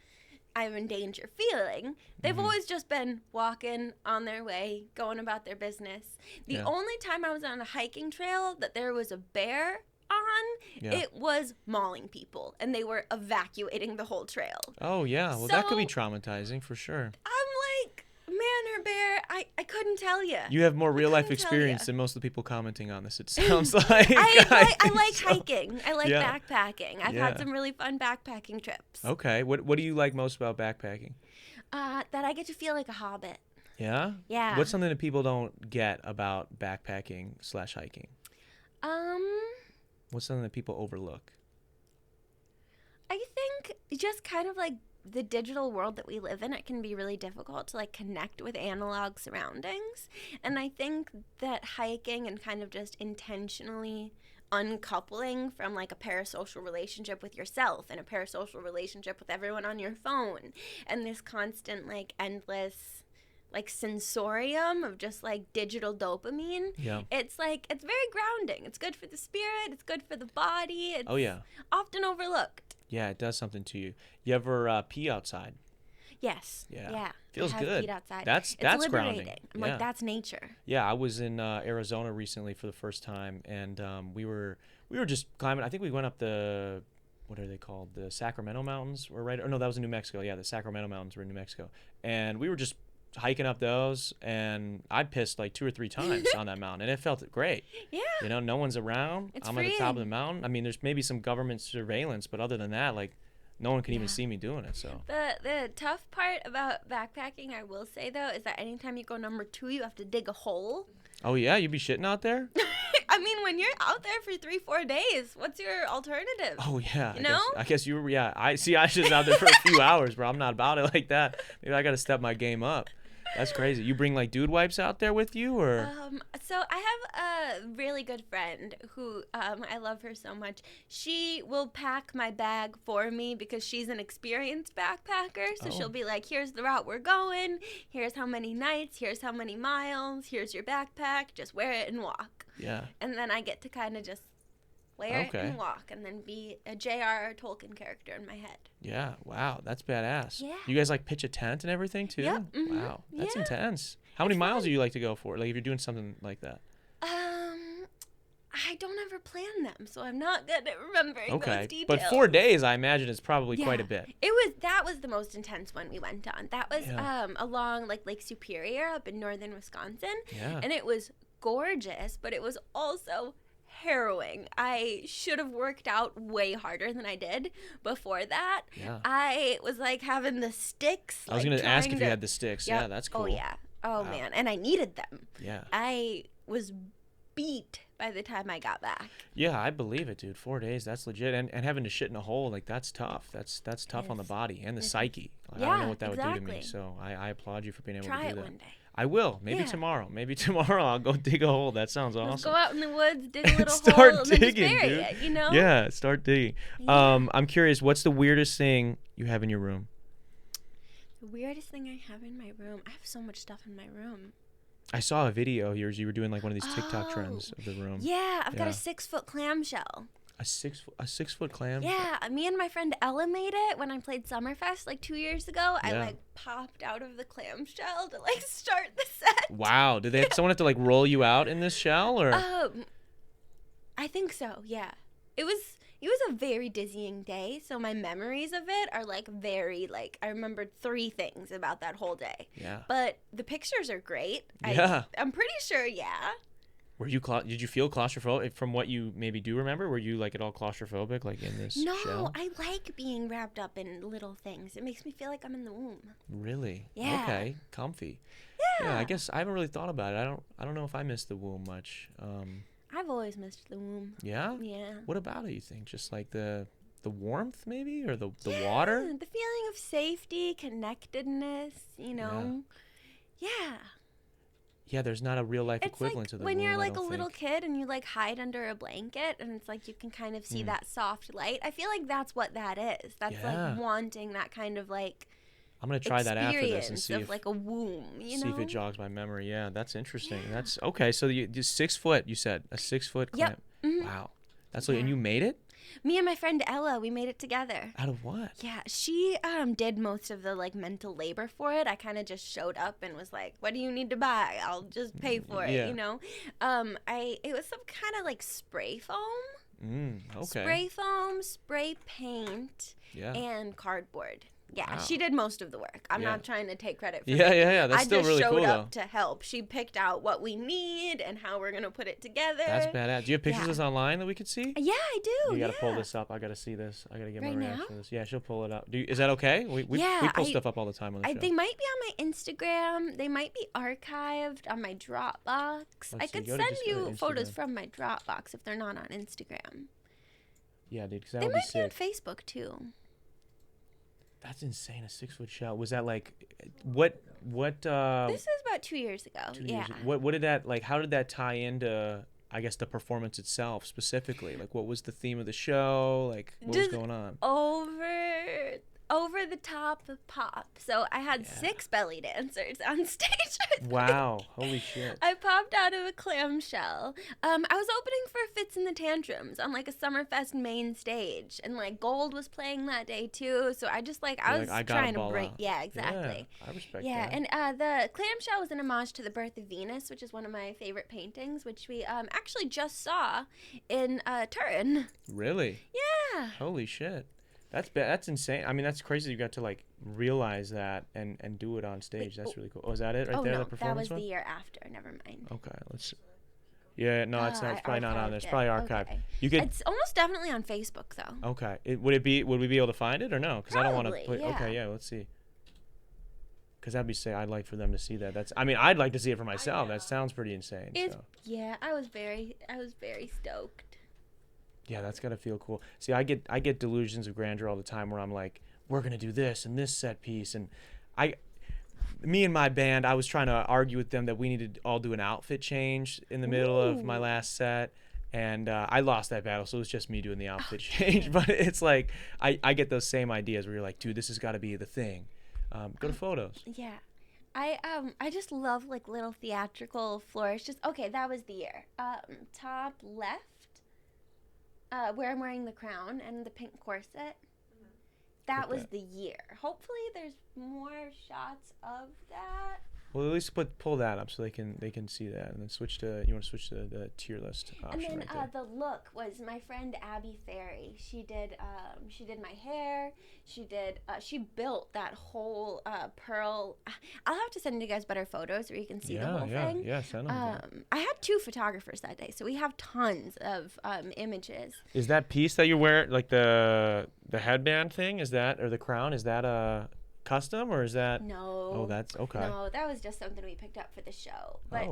I'm in danger feeling, they've always just been walking on their way, going about their business. The only time I was on a hiking trail that there was a bear on, it was mauling people, and they were evacuating the whole trail. Oh, yeah. Well, that could be traumatizing for sure. I'm like, man or bear, I couldn't tell you. You have more real-life experience than most of the people commenting on this, it sounds like. I like hiking. I like backpacking. I've had some really fun backpacking trips. Okay. What do you like most about backpacking? That I get to feel like a hobbit. Yeah? Yeah. What's something that people don't get about backpacking/hiking? What's something that people overlook? I think just kind of like the digital world that we live in, it can be really difficult to like connect with analog surroundings. And I think that hiking and kind of just intentionally uncoupling from like a parasocial relationship with yourself and a parasocial relationship with everyone on your phone and this constant like endless like sensorium of just like digital dopamine. Yeah. It's like, it's very grounding. It's good for the spirit. It's good for the body. It's often overlooked. Yeah, it does something to you. You ever pee outside? Yes. Yeah. Feels good. Peed outside. That's liberating. grounding. I'm like, that's nature. Yeah, I was in Arizona recently for the first time, and we were just climbing. I think we went up the, what are they called? The Sacramento Mountains. Or no, that was in New Mexico. Yeah, the Sacramento Mountains were in New Mexico, and we were just hiking up those, and I pissed like 2 or 3 times on that mountain, and it felt great. Yeah. No one's around. It's I'm freeing. at the top of the mountain. I mean, there's maybe some government surveillance, but other than that, like, no one can even see me doing it. So the tough part about backpacking, I will say though, is that anytime you go number 2, you have to dig a hole. Oh yeah, you'd be shitting out there? I mean, when you're out there for 3-4 days, what's your alternative? Oh yeah. You know? I guess you were. Yeah. I was just out there for a few hours, bro. I'm not about it like that. Maybe I got to step my game up. That's crazy. You bring like dude wipes out there with you, or? So I have a really good friend who I love her so much. She will pack my bag for me because she's an experienced backpacker. So she'll be like, here's the route we're going. Here's how many nights. Here's how many miles. Here's your backpack. Just wear it and walk. Yeah. And then I get to kind of just wear it and walk and then be a J.R.R. Tolkien character in my head. Yeah. Wow. That's badass. Yeah. You guys like pitch a tent and everything too? Yep. Mm-hmm. Wow. That's intense. How many miles do you like to go for? Like if you're doing something like that? I don't ever plan them, so I'm not good at remembering those details. But 4 days, I imagine, is probably quite a bit. That was the most intense one we went on. That was along like Lake Superior up in northern Wisconsin. Yeah. And it was gorgeous, but it was also harrowing. I should have worked out way harder than I did before that. Yeah. I was like having the sticks. I was going to ask if you had the sticks. Yep. Yeah, that's cool. Oh, yeah. Oh, wow. Man. And I needed them. Yeah. I was beat by the time I got back. Yeah, I believe it, dude. 4 days, that's legit. And having to shit in a hole, like, that's tough. That's tough on the body and the psyche. Like, I don't know what that would do to me. So I applaud you for being able to do that. Try it one day. I will. Maybe tomorrow. Maybe tomorrow I'll go dig a hole. That sounds awesome. Let's go out in the woods, dig a little start hole, and digging, then just bury dude. it, you know? Yeah, start digging. Yeah. I'm curious, what's the weirdest thing you have in your room? The weirdest thing I have in my room? I have so much stuff in my room. I saw a video of yours. You were doing like one of these TikTok trends of the room. Yeah, I've got a 6-foot clamshell. A 6 foot clam? Yeah, me and my friend Ella made it when I played Summerfest like 2 years ago. I like popped out of the clamshell to like start the set. Wow, did someone have to like roll you out in this shell or? I think so. Yeah, it was a very dizzying day. So my memories of it are like very like I remembered 3 things about that whole day. Yeah. But the pictures are great. Yeah. I'm pretty sure. Yeah. Were you did you feel claustrophobic from what you maybe do remember? Were you like at all claustrophobic like in this shell? No, I like being wrapped up in little things. It makes me feel like I'm in the womb. Really? Yeah. Okay. Comfy. Yeah. Yeah. I guess I haven't really thought about it. I don't know if I miss the womb much. I've always missed the womb. Yeah. Yeah. What about it? You think just like the warmth maybe or the water? The feeling of safety, connectedness. You know. Yeah. Yeah, there's not a real life equivalent to the when womb, you're like a little kid and you like hide under a blanket and it's like you can kind of see that soft light. I feel like that's what that is. That's like wanting that kind of like I'm gonna try that after this and see if like a womb, you know? See if it jogs my memory. Yeah, that's interesting. Yeah. That's okay. So you 6 foot, you said a 6 foot clamp. Yep. Mm-hmm. Wow, that's and you made it. Me and my friend Ella, we made it together. Out of what? Yeah, she did most of the like mental labor for it. I kind of just showed up and was like, "What do you need to buy? I'll just pay for it." You know, it was some kind of like spray foam. Okay. Spray foam, spray paint, and cardboard. Yeah, she did most of the work. I'm not trying to take credit for it. Yeah. That's still really cool, though. I just showed up to help. She picked out what we need and how we're going to put it together. That's badass. Do you have pictures of this online that we could see? Yeah, I do. You got to pull this up. I got to see this. I got to get my reaction to this. Yeah, she'll pull it up. Is that okay? We pull stuff up all the time on the show. They might be on my Instagram. They might be archived on my Dropbox. I could send you photos from my Dropbox if they're not on Instagram. Yeah, dude, because that would be sick. They might be on Facebook, too. That's insane. A 6 foot shell. Was that like what? This is about 2 years ago. 2 years ago. What did that like? How did that tie into? I guess the performance itself specifically. Like, what was the theme of the show? Like, what was going on? Over the top pop. So I had 6 belly dancers on stage with Wow. me. Holy shit. I popped out of a clamshell. I was opening for Fits in the Tantrums on like a Summerfest main stage. And like Gold was playing that day too. So I just like, I was trying to bring. Yeah, exactly. Yeah, I respect that. Yeah, and the clamshell was an homage to The Birth of Venus, which is one of my favorite paintings, which we actually just saw in Turin. Really? Yeah. Holy shit. That's insane. I mean, that's crazy. You got to like realize that and do it on stage. That's really cool. Oh, is that it right there? No, the performance that was one? the year after. Never mind. Okay, let's. Yeah, no, it's probably not on there. It's probably archived. Okay. You could. It's almost definitely on Facebook though. Okay. Would we be able to find it or no? Because I don't want to Probably, put. yeah. Okay, yeah. Let's see. Because that'd be say I'd like for them to see that. I'd like to see it for myself. That sounds pretty insane. Yeah, I was very stoked. Yeah, that's gotta feel cool. See, I get delusions of grandeur all the time where I'm like, we're gonna do this and this set piece, and me and my band, I was trying to argue with them that we needed to all do an outfit change in the middle of my last set, and I lost that battle, so it was just me doing the outfit change. But it's like I get those same ideas where you're like, dude, this has got to be the thing. Go to photos. Yeah. I just love like little theatrical flourishes. Okay, that was the year. Top left, where I'm wearing the crown and the pink corset. That was the year. Hopefully there's more shots of that. Well, at least pull that up so they can see that, and then you want to switch to the tier list option. And then right there. the look was my friend Abby Ferry. She did my hair. She built that whole pearl. I'll have to send you guys better photos where you can see the whole thing. Yeah, send them. I had 2 photographers that day, so we have tons of images. Is that piece that you wear, like the headband thing, is that, or the crown, is that a custom, or is that? No. Oh, that's okay. No, that was just something we picked up for the show. But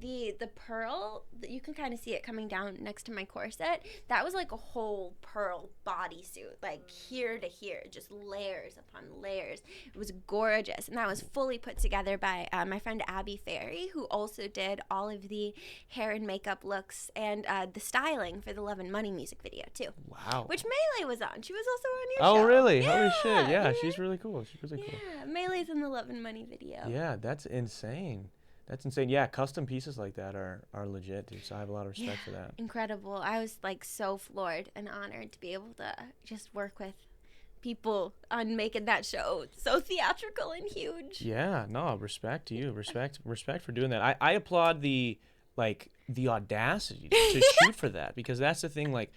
the pearl, you can kind of see it coming down next to my corset. That was like a whole pearl bodysuit, like here to here, just layers upon layers. It was gorgeous, and that was fully put together by my friend Abby Ferry, who also did all of the hair and makeup looks and the styling for the Love and Money music video too. Wow. Which Melee was on. She was also on your show. Oh, really? Yeah. Holy shit! Yeah, she's really cool. She's really cool. Yeah, Melee's in the Love and Money video. Yeah, that's insane. That's insane. Yeah, custom pieces like that are legit, dude. So I have a lot of respect for that. Incredible. I was like so floored and honored to be able to just work with people on making that show so theatrical and huge. Yeah, no, respect to you. Respect for doing that. I applaud the audacity to shoot for that, because that's the thing. Like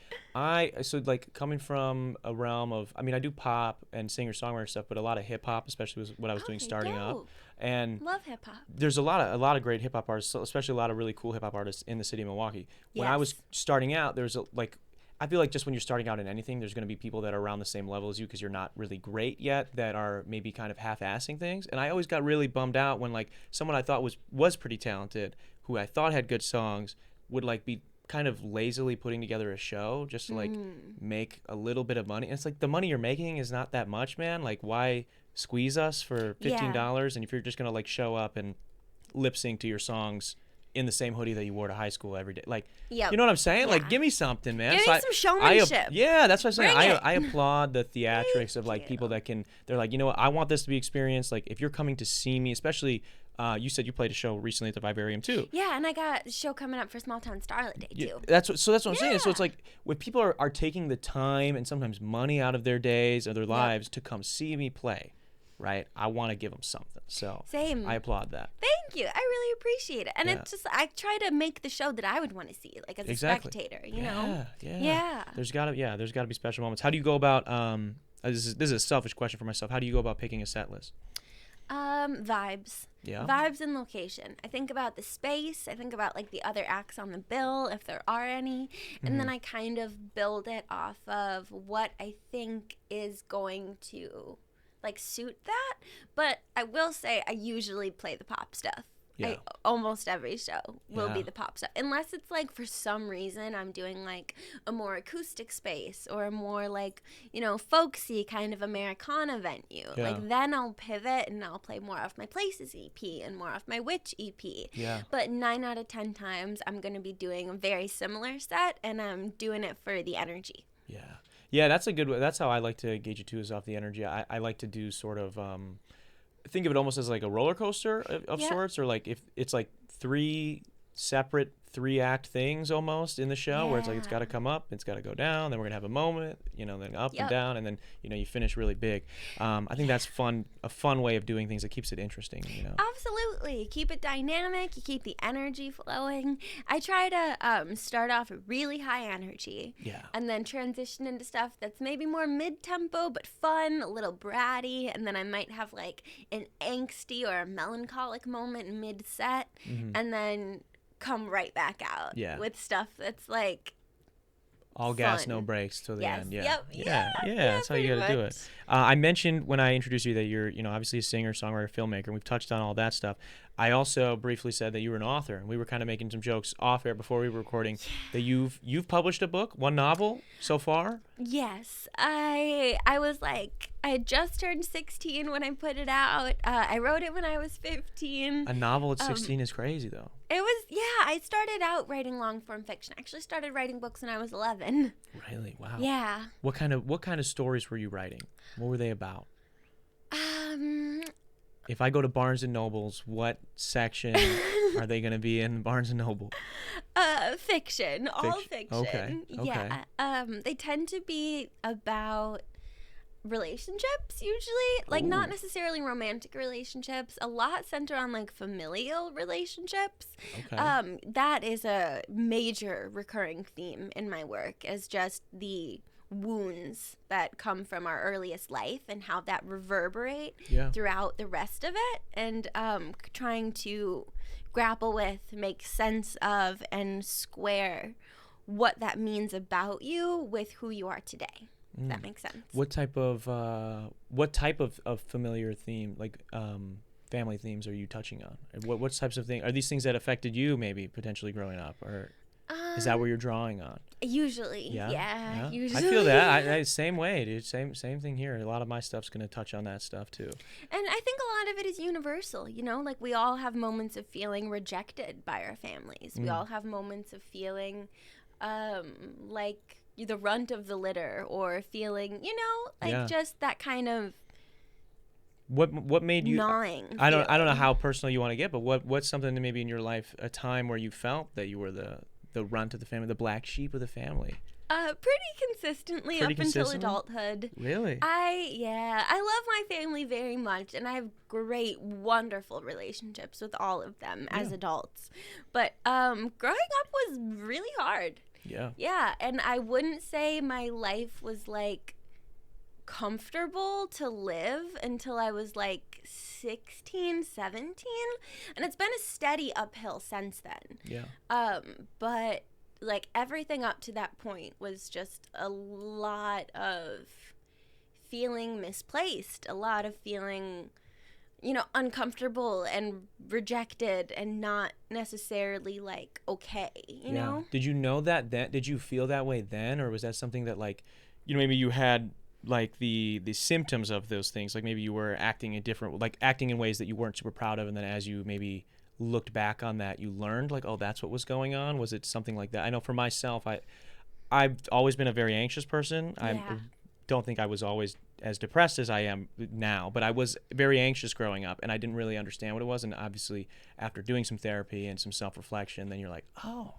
coming from a realm of, I do pop and singer-songwriter stuff, but a lot of hip-hop, especially was what I was doing starting up. And love hip-hop. There's a lot of great hip-hop artists, especially a lot of really cool hip-hop artists in the city of Milwaukee. When I was starting out, I feel like just when you're starting out in anything, there's going to be people that are around the same level as you because you're not really great yet, that are maybe kind of half-assing things. And I always got really bummed out when like someone I thought was pretty talented, who I thought had good songs, would like be kind of lazily putting together a show just to like make a little bit of money. And it's like, the money you're making is not that much, man. Like, why squeeze us for $15? And if you're just going to like show up and lip sync to your songs in the same hoodie that you wore to high school every day, like, you know what I'm saying? Yeah. Like, give me something, man. Give me some showmanship. Yeah, that's what I'm saying. I applaud the theatrics of like people that they're like, you know what, I want this to be experienced. Like, if you're coming to see me, especially, you said you played a show recently at the Vivarium too. Yeah, and I got a show coming up for Small Town Starlet Day too. That's what I'm saying. So it's like, when people are taking the time and sometimes money out of their days or their lives to come see me play, right? I want to give them something. So same. I applaud that. Thank you. I really appreciate it. And it's just, I try to make the show that I would want to see, like as a spectator, you know? Yeah. There's gotta be special moments. How do you go about, this is a selfish question for myself. How do you go about picking a set list? Vibes. Yeah. Vibes and location. I think about the space. I think about like the other acts on the bill, if there are any. And then I kind of build it off of what I think is going to like suit that. But I will say I usually play the pop stuff. Yeah. Almost every show will be the pop stuff. Unless it's like for some reason I'm doing like a more acoustic space or a more like, you know, folksy kind of Americana venue. Yeah. Like then I'll pivot and I'll play more off my Places EP and more off my Witch EP. Yeah. But 9 out of 10 times I'm going to be doing a very similar set and I'm doing it for the energy. Yeah. Yeah, that's a good way. That's how I like to gauge it too, is off the energy. I like to do sort of think of it almost as like a roller coaster of sorts, or like if it's like 3 separate 3-act things almost in the show, where it's like it's got to come up, it's got to go down, then we're gonna have a moment, you know, then up and down, and then, you know, you finish really big. I think that's a fun way of doing things that keeps it interesting, you know. Absolutely. Keep it dynamic, you keep the energy flowing. I try to start off really high energy, and then transition into stuff that's maybe more mid-tempo but fun, a little bratty, and then I might have like an angsty or a melancholic moment mid-set, and then come right back out with stuff that's like all gas, no brakes till the end. Yeah. Yep. Yeah. That's how you got to do it. I mentioned when I introduced you that you're, obviously a singer, songwriter, filmmaker, and we've touched on all that stuff. I also briefly said that you were an author, and we were kind of making some jokes off air before we were recording that you've published a book, one novel so far. Yes, I was like, I had just turned 16 when I put it out. I wrote it when I was 15. A novel at 16 is crazy, though. It was, I started out writing long form fiction. I actually started writing books when I was 11. Really? Wow. Yeah. What kind of stories were you writing? What were they about? If I go to Barnes and Noble's, what section are they going to be in Barnes and Noble? Fiction. All fiction. Okay. Yeah. They tend to be about relationships usually, like not necessarily romantic relationships, a lot center on like familial relationships. That is a major recurring theme in my work, is just the wounds that come from our earliest life and how that reverberate throughout the rest of it, and trying to grapple with, make sense of, and square what that means about you with who you are today. If that makes sense. What type of familiar theme, like family themes, are you touching on? What types of things are these things that affected you maybe potentially growing up, or is that where you're drawing on? Usually, yeah. Usually. I feel that. I same way, dude. Same thing here. A lot of my stuff's gonna touch on that stuff too. And I think a lot of it is universal. Like we all have moments of feeling rejected by our families. We all have moments of feeling like the runt of the litter, or feeling, just that kind of what made you gnawing. I don't know how personal you want to get, but what's something that maybe in your life, a time where you felt that you were the runt of the family, the black sheep of the family? Pretty consistently up until adulthood. Really? I love my family very much, and I have great, wonderful relationships with all of them as adults. But growing up was really hard. Yeah, and I wouldn't say my life was like comfortable to live until I was like 16, 17, and it's been a steady uphill since then. But like everything up to that point was just a lot of feeling misplaced, a lot of feeling uncomfortable and rejected, and not necessarily like okay, you know? Did you know that then? Did you feel that way then, or was that something that like, maybe you had like the symptoms of those things, like maybe you were acting in ways that you weren't super proud of, and then as you maybe looked back on that, you learned like, oh, that's what was going on? Was it something like that? I know for myself, I've always been a very anxious person. I don't think I was always as depressed as I am now, but I was very anxious growing up, and I didn't really understand what it was. And obviously after doing some therapy and some self-reflection, then you're like, oh,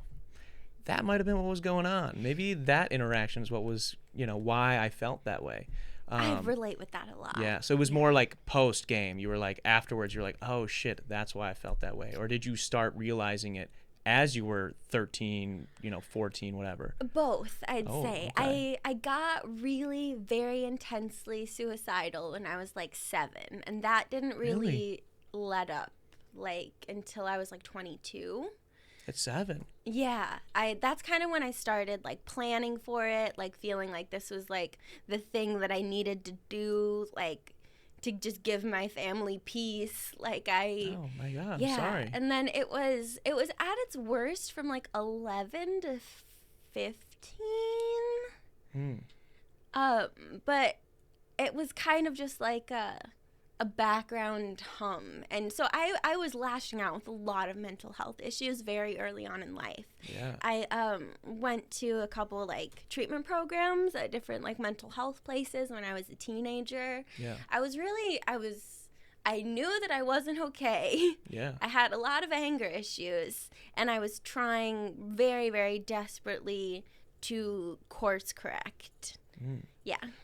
that might have been what was going on. Maybe that interaction is what was, why I felt that way. I relate with that a lot. Yeah, so it was more like post-game. You were like, afterwards, you're like, oh, shit, that's why I felt that way. Or did you start realizing it as you were 13, 14, whatever? Both, I'd say. Okay. I got really very intensely suicidal when I was like 7, and that didn't really let up like until I was like 22. At 7? Yeah, that's kind of when I started like planning for it, like feeling like this was like the thing that I needed to do, like to just give my family peace. Like oh my God, I'm sorry. And then it was at its worst from like 11 to 15. But it was kind of just like a background hum, and so I was lashing out with a lot of mental health issues very early on in life. I went to a couple like treatment programs at different like mental health places when I was a teenager. I knew that I wasn't okay. I had a lot of anger issues, and I was trying very, very desperately to course correct.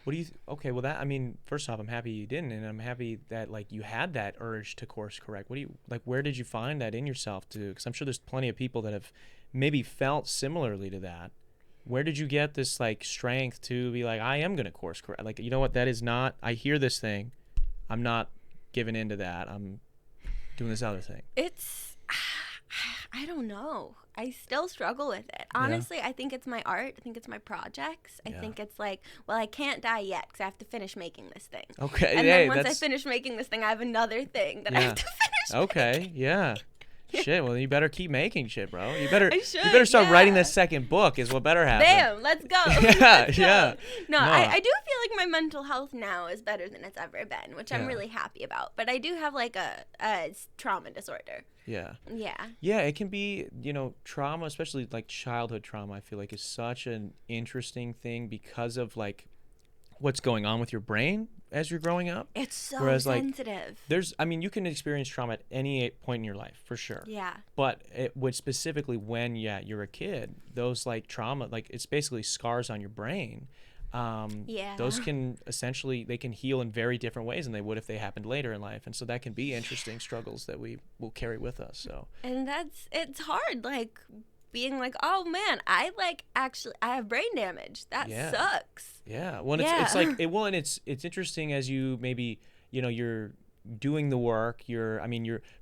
What do you okay, well, that, I mean, first off, I'm happy you didn't, and I'm happy that like you had that urge to course correct. What do you like, where did you find that in yourself to, because I'm sure there's plenty of people that have maybe felt similarly to that. Where did you get this like strength to be like, I am going to course correct, like, you know what, that is not, I hear this thing, I'm not giving into that, I'm doing this other thing? I don't know. I still struggle with it. Honestly, I think it's my art. I think it's my projects. I think it's like, well, I can't die yet because I have to finish making this thing. Okay. And then once I finish making this thing, I have another thing that I have to finish making. Yeah. Shit, well, you better keep making shit, bro. You better start yeah. writing that second book is what better happen. Bam, let's go. Yeah. No, I do feel like my mental health now is better than it's ever been, which I'm really happy about. But I do have like a trauma disorder. Yeah. Yeah. Yeah, it can be, trauma, especially like childhood trauma, I feel like is such an interesting thing because of like what's going on with your brain as you're growing up. It's so Like, sensitive. you can experience trauma at any point in your life, for sure. Yeah. But it would specifically when, you're a kid, those like trauma, like it's basically scars on your brain. Those can essentially, they can heal in very different ways than they would if they happened later in life. And so that can be interesting struggles that we will carry with us. So. And it's hard, like being like, oh man, I have brain damage. That sucks. Yeah. Well, it's like, and it's interesting as you maybe, you're doing the work.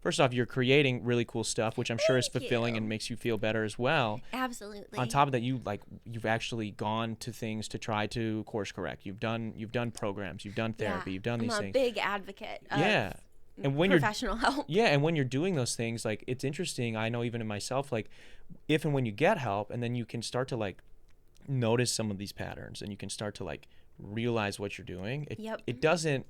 First off, you're creating really cool stuff, which I'm sure is fulfilling and makes you feel better as well. Absolutely. On top of that, you've actually gone to things to try to course correct. You've done programs, you've done therapy, you've done these things. I'm a big advocate of and when professional help. Yeah, and when you're doing those things, like it's interesting. I know even in myself, like if and when you get help, and then you can start to like notice some of these patterns, and you can start to like realize what you're doing. It doesn't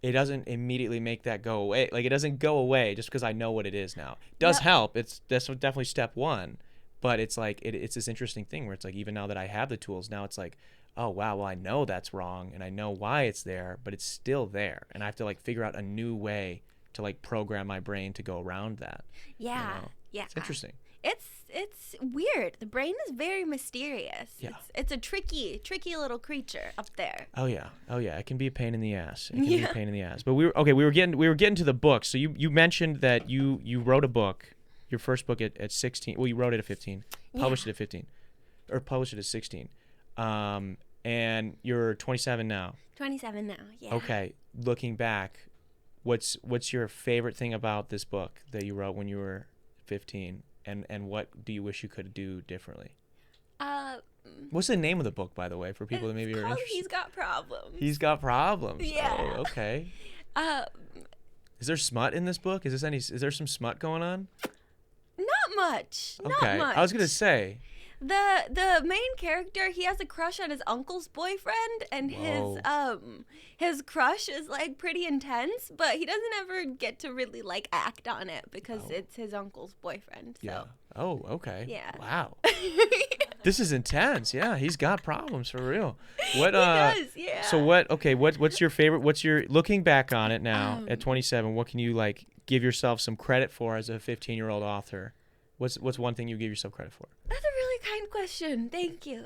immediately make that go away. Like it doesn't go away just because I know what it is now. It does help. That's definitely step one. But it's like it's this interesting thing where it's like even now that I have the tools, now it's like, oh wow, well I know that's wrong and I know why it's there, but it's still there, and I have to like figure out a new way to like program my brain to go around that. Yeah. It's interesting. It's weird. The brain is very mysterious. Yeah. It's a tricky little creature up there. Oh yeah. It can be a pain in the ass. But we were getting to the book. So you mentioned that you wrote a book, your first book at 16. Well, you wrote it at 15, published it at 15, or published it at 16. And you're 27 now. 27 now. Yeah. Okay. Looking back, what's your favorite thing about this book that you wrote when you were 15? And what do you wish you could do differently? What's the name of the book, by the way, for people that maybe are interested? He's Got Problems. He's Got Problems. Yeah. Oh, okay. Is there smut in this book? Is there some smut going on? Not much. Okay. Not much. I was gonna say. The main character, he has a crush on his uncle's boyfriend, and his crush is like pretty intense, but he doesn't ever get to really like act on it because it's his uncle's boyfriend. So. Yeah. Oh, okay. Yeah. Wow. This is intense. Yeah, he's got problems for real. What? He does. Yeah. So what? Okay. What's your favorite? What's your looking back on it now at 27? What can you like give yourself some credit for as a 15-year-old author? What's one thing you give yourself credit for? That's a really kind question. Thank you.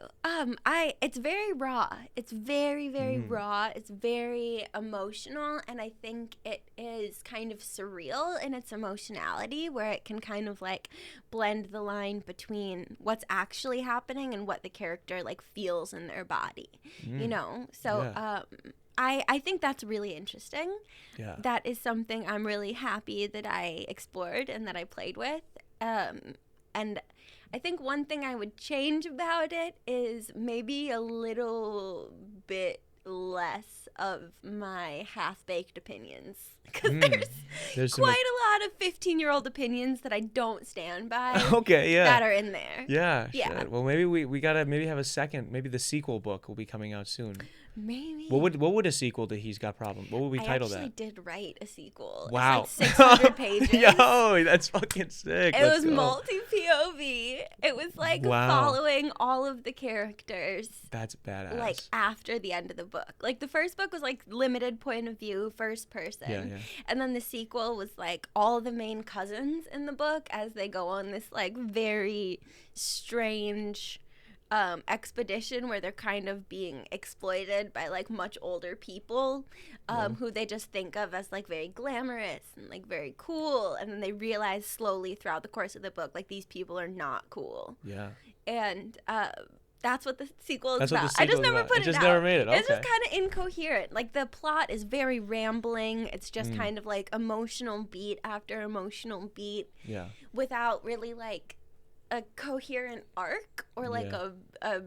It's very raw. It's very, very raw. It's very emotional, and I think it is kind of surreal in its emotionality, where it can kind of like blend the line between what's actually happening and what the character like feels in their body. So I think that's really interesting. Yeah. That is something I'm really happy that I explored and that I played with. And I think one thing I would change about it is maybe a little bit less of my half-baked opinions. Because there's quite a lot of 15-year-old opinions that I don't stand by. Okay, yeah. That are in there. Yeah. Shit. Well, maybe we gotta have a second. Maybe the sequel book will be coming out soon. Maybe. What would a sequel to He's Got Problems? What would we title that? I actually did write a sequel. Wow. It's like 600 pages. Yo, that's fucking sick. It was multi-POV. It was like following all of the characters. That's badass. Like after the end of the book. Like the first book was like limited point of view, first person. Yeah. And then the sequel was like all the main cousins in the book as they go on this like very strange expedition where they're kind of being exploited by like much older people who they just think of as like very glamorous and like very cool, and then they realize slowly throughout the course of the book like these people are not cool. Yeah. And That's what the sequel is That's what about. the I just sequel is never about. put It it just out. never made it. It's just Okay. kind of incoherent. Like the plot is very rambling. It's just kind of like emotional beat after emotional beat Yeah. without really like a coherent arc or like Yeah. a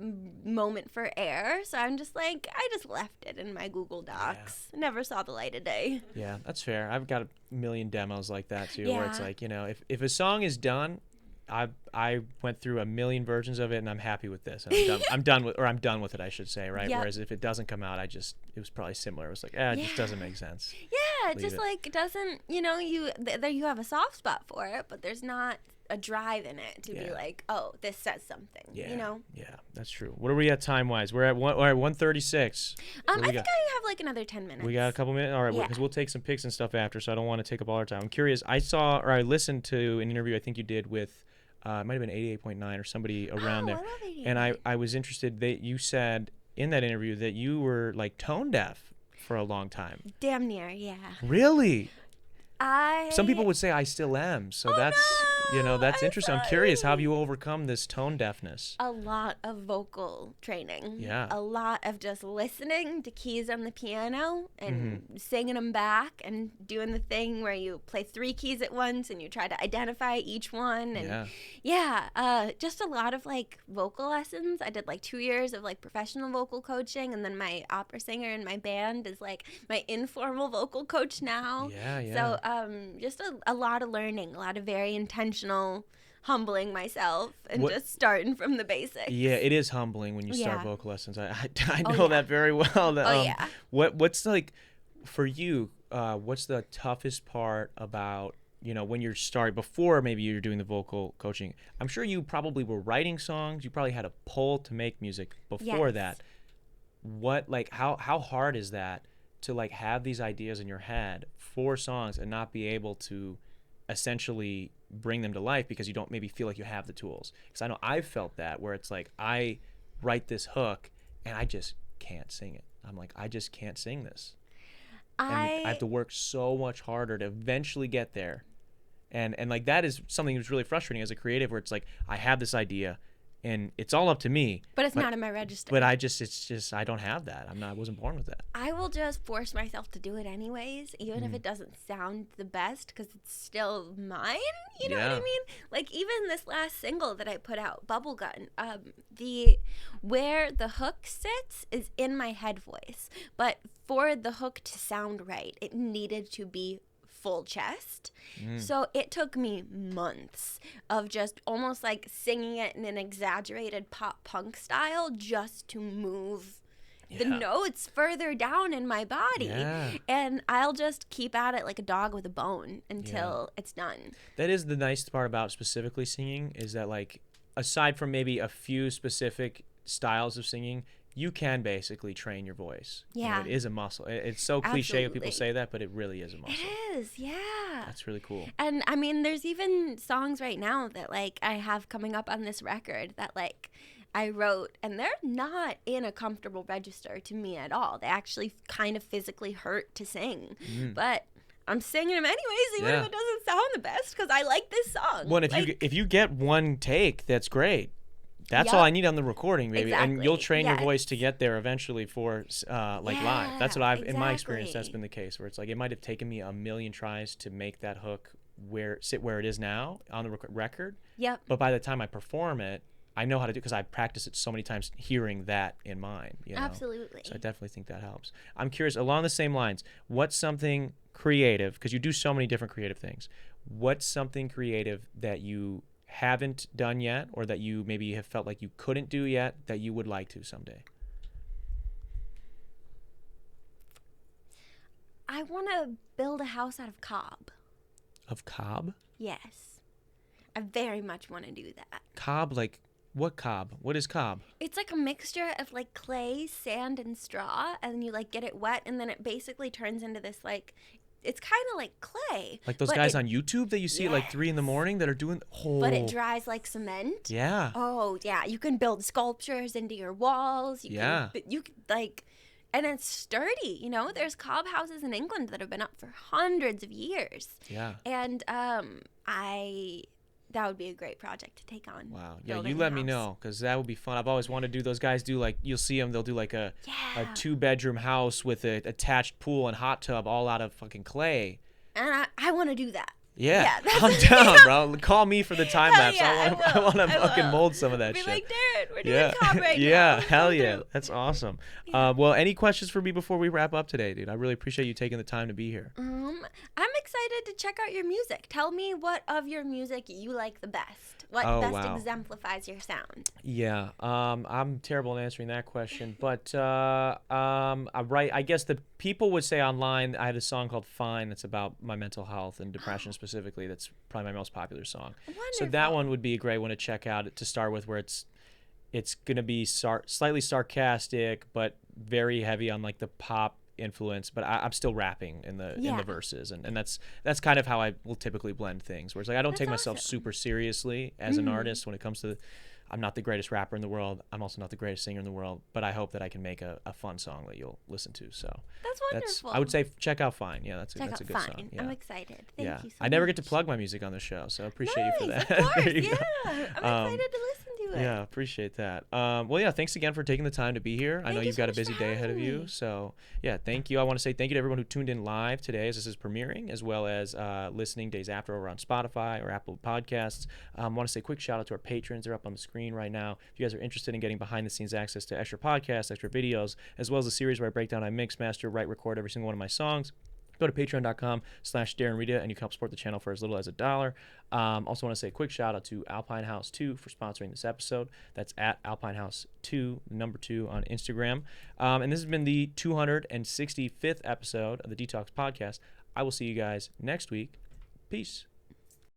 moment for air. So I'm just like, I just left it in my Google Docs. Never saw the light of day. Yeah, that's fair. I've got a million demos like that too, where it's Yeah. like, you know, if a song is done, I went through a million versions of it and I'm happy with this. And I'm done with it, I should say, right? Yep. Whereas if it doesn't come out, it was probably similar. It was like, it just doesn't make sense. Yeah, it Leave just it. like doesn't, there you have a soft spot for it, but there's not a drive in it to be Yeah. like, oh, this says something, Yeah. you know? Yeah, that's true. What are we at time wise? We're at 1:36. I What do we think got? I have like another 10 minutes. We got a couple minutes. All right, Yeah. because we'll take some pics and stuff after, so I don't want to take up all our time. I'm curious. I listened to an interview I think you did with, it might have been 88.9 or somebody around there, I love 88. and I was interested that you said in that interview that you were like tone deaf for a long time. Damn near, yeah. Really? I Some people would say I still am. So Oh, that's I'm interesting. I'm curious, how have sorry. you overcome this tone deafness? a lot of vocal training. Yeah. A lot of just listening to keys on the piano and Mm-hmm. singing them back and doing the thing where you play 3 keys at once and you try to identify each one. And just a lot of like vocal lessons. I did like 2 years of like professional vocal coaching, and then my opera singer in my band is like my informal vocal coach now. Yeah, yeah. So just a lot of learning, a lot of very intentional humbling myself and What- just starting from the basics. Yeah, it is humbling when you start Yeah. vocal lessons. I Oh, know yeah. that very well. That, Oh, yeah. What's like for you? What's the toughest part about, when you're starting, before maybe you're doing the vocal coaching? I'm sure you probably were writing songs. You probably had a pull to make music before Yes. that. What, like, how hard is that to like have these ideas in your head for songs and not be able to essentially bring them to life because you don't maybe feel like you have the tools? Because I know I've felt that, where it's like I write this hook and I just can't sing it. I'm like, I just can't sing this. And I have to work so much harder to eventually get there. And like that is something that's really frustrating as a creative, where it's like I have this idea and it's all up to me. But it's not in my register. But it's just I don't have that. I wasn't born with that. I will just force myself to do it anyways, even if it doesn't sound the best, because it's still mine. You know what Yeah. I mean? Like even this last single that I put out, Bubblegum, where the hook sits is in my head voice. But for the hook to sound right, it needed to be full chest. So it took me months of just almost like singing it in an exaggerated pop punk style just to move the Yeah. notes further down in my body. Yeah. And I'll just keep at it like a dog with a bone until it's done. That is the nice part about specifically singing, is that like aside from maybe a few specific styles of singing, you can basically train your voice. Yeah. It is a muscle. It's so cliche when people Absolutely. say that, but it really is a muscle. It is, yeah. That's really cool. And I mean, there's even songs right now that like I have coming up on this record that like I wrote, and they're not in a comfortable register to me at all. They actually kind of physically hurt to sing. But I'm singing them anyways, even Yeah. if it doesn't sound the best, because I like this song. Well, if you get one take, that's great. That's all Yup. I need on the recording, maybe, and you'll Exactly. train your Yes. voice to get there eventually for live. That's what I've in my experience. That's exactly. been the case, where it's like it might have taken me a million tries to make that hook sit where it is now on the record, Yep. but by the time I perform it, I know how to do, because I practiced it so many times, hearing that in mind. Absolutely. So I definitely think that helps. I'm curious, along the same lines, what's something creative, because you do so many different creative things, what's something creative that you haven't done yet, or that you maybe have felt like you couldn't do yet, that you would like to someday? I want to build a house out of cob. Of cob? Yes. I very much want to do that. Cob, like what cob? What is cob? It's like a mixture of like clay, sand, and straw, and you like get it wet, and then it basically turns into this like, it's kind of like clay. Like those but guys it- on YouTube that you see at like 3 a.m. that are doing. Oh, But it dries like cement. yeah. Oh yeah, you can build sculptures into your walls. Yeah. You can like, and it's sturdy. You know, there's cob houses in England that have been up for hundreds of years. Yeah. And that would be a great project to take on. Wow. Yeah, building you a let me house. know, because that would be fun. I've always wanted to do those guys do like, you'll see them, they'll do like a Yeah. 2-bedroom house with a attached pool and hot tub all out of fucking clay. And I want to do that. Yeah, that's I'm down, bro. Call me for the time Hell lapse. yeah, I want to I fucking will. mold some of that Be shit. like, Darren, we're doing Yeah, top right now. yeah, Let's hell go yeah, through. that's awesome. Yeah. Well, any questions for me before we wrap up today, dude? I really appreciate you taking the time to be here. I'm excited to check out your music. Tell me what of your music you like the best. What Oh, best wow. exemplifies your sound? Yeah, I'm terrible at answering that question, but I guess the people would say online. I had a song called "Fine" that's about my mental health and depression specifically. That's probably my most popular song. So that Wonderful. one would be a great one to check out to start with, where it's gonna be slightly sarcastic, but very heavy on like the pop influence. But I'm still rapping in the Yeah. verses, and that's kind of how I will typically blend things. Where it's like I don't That's take myself awesome. super seriously as an artist when it comes to. I'm not the greatest rapper in the world. I'm also not the greatest singer in the world. But I hope that I can make a fun song that you'll listen to. So That's wonderful. I would say check out "Fine." Yeah, that's Check a out good Fine. song. Yeah. I'm excited. Thank Yeah, you so I never much. get to plug my music on the show, so I appreciate you for Nice, that. Of course, There you yeah. go. I'm excited to listen to it. Yeah, appreciate that. Well, yeah, thanks again for taking the time to be here. I know Thank you you've so got a much busy for day ahead of having you. me. So, yeah, thank you. I want to say thank you to everyone who tuned in live today as this is premiering, as well as listening days after over on Spotify or Apple Podcasts. I want to say a quick shout out to our patrons. They're up on the screen right now. If you guys are interested in getting behind the scenes access to extra podcasts, extra videos, as well as a series where I break down, I mix, master, write, record every single one of my songs, go to patreon.com/Darren Rita, and you can help support the channel for as little as $1. Also want to say a quick shout out to Alpine House 2 for sponsoring this episode. That's at Alpine House 2, number 2 on Instagram. And this has been the 265th episode of the Detox Podcast. I will see you guys next week. Peace.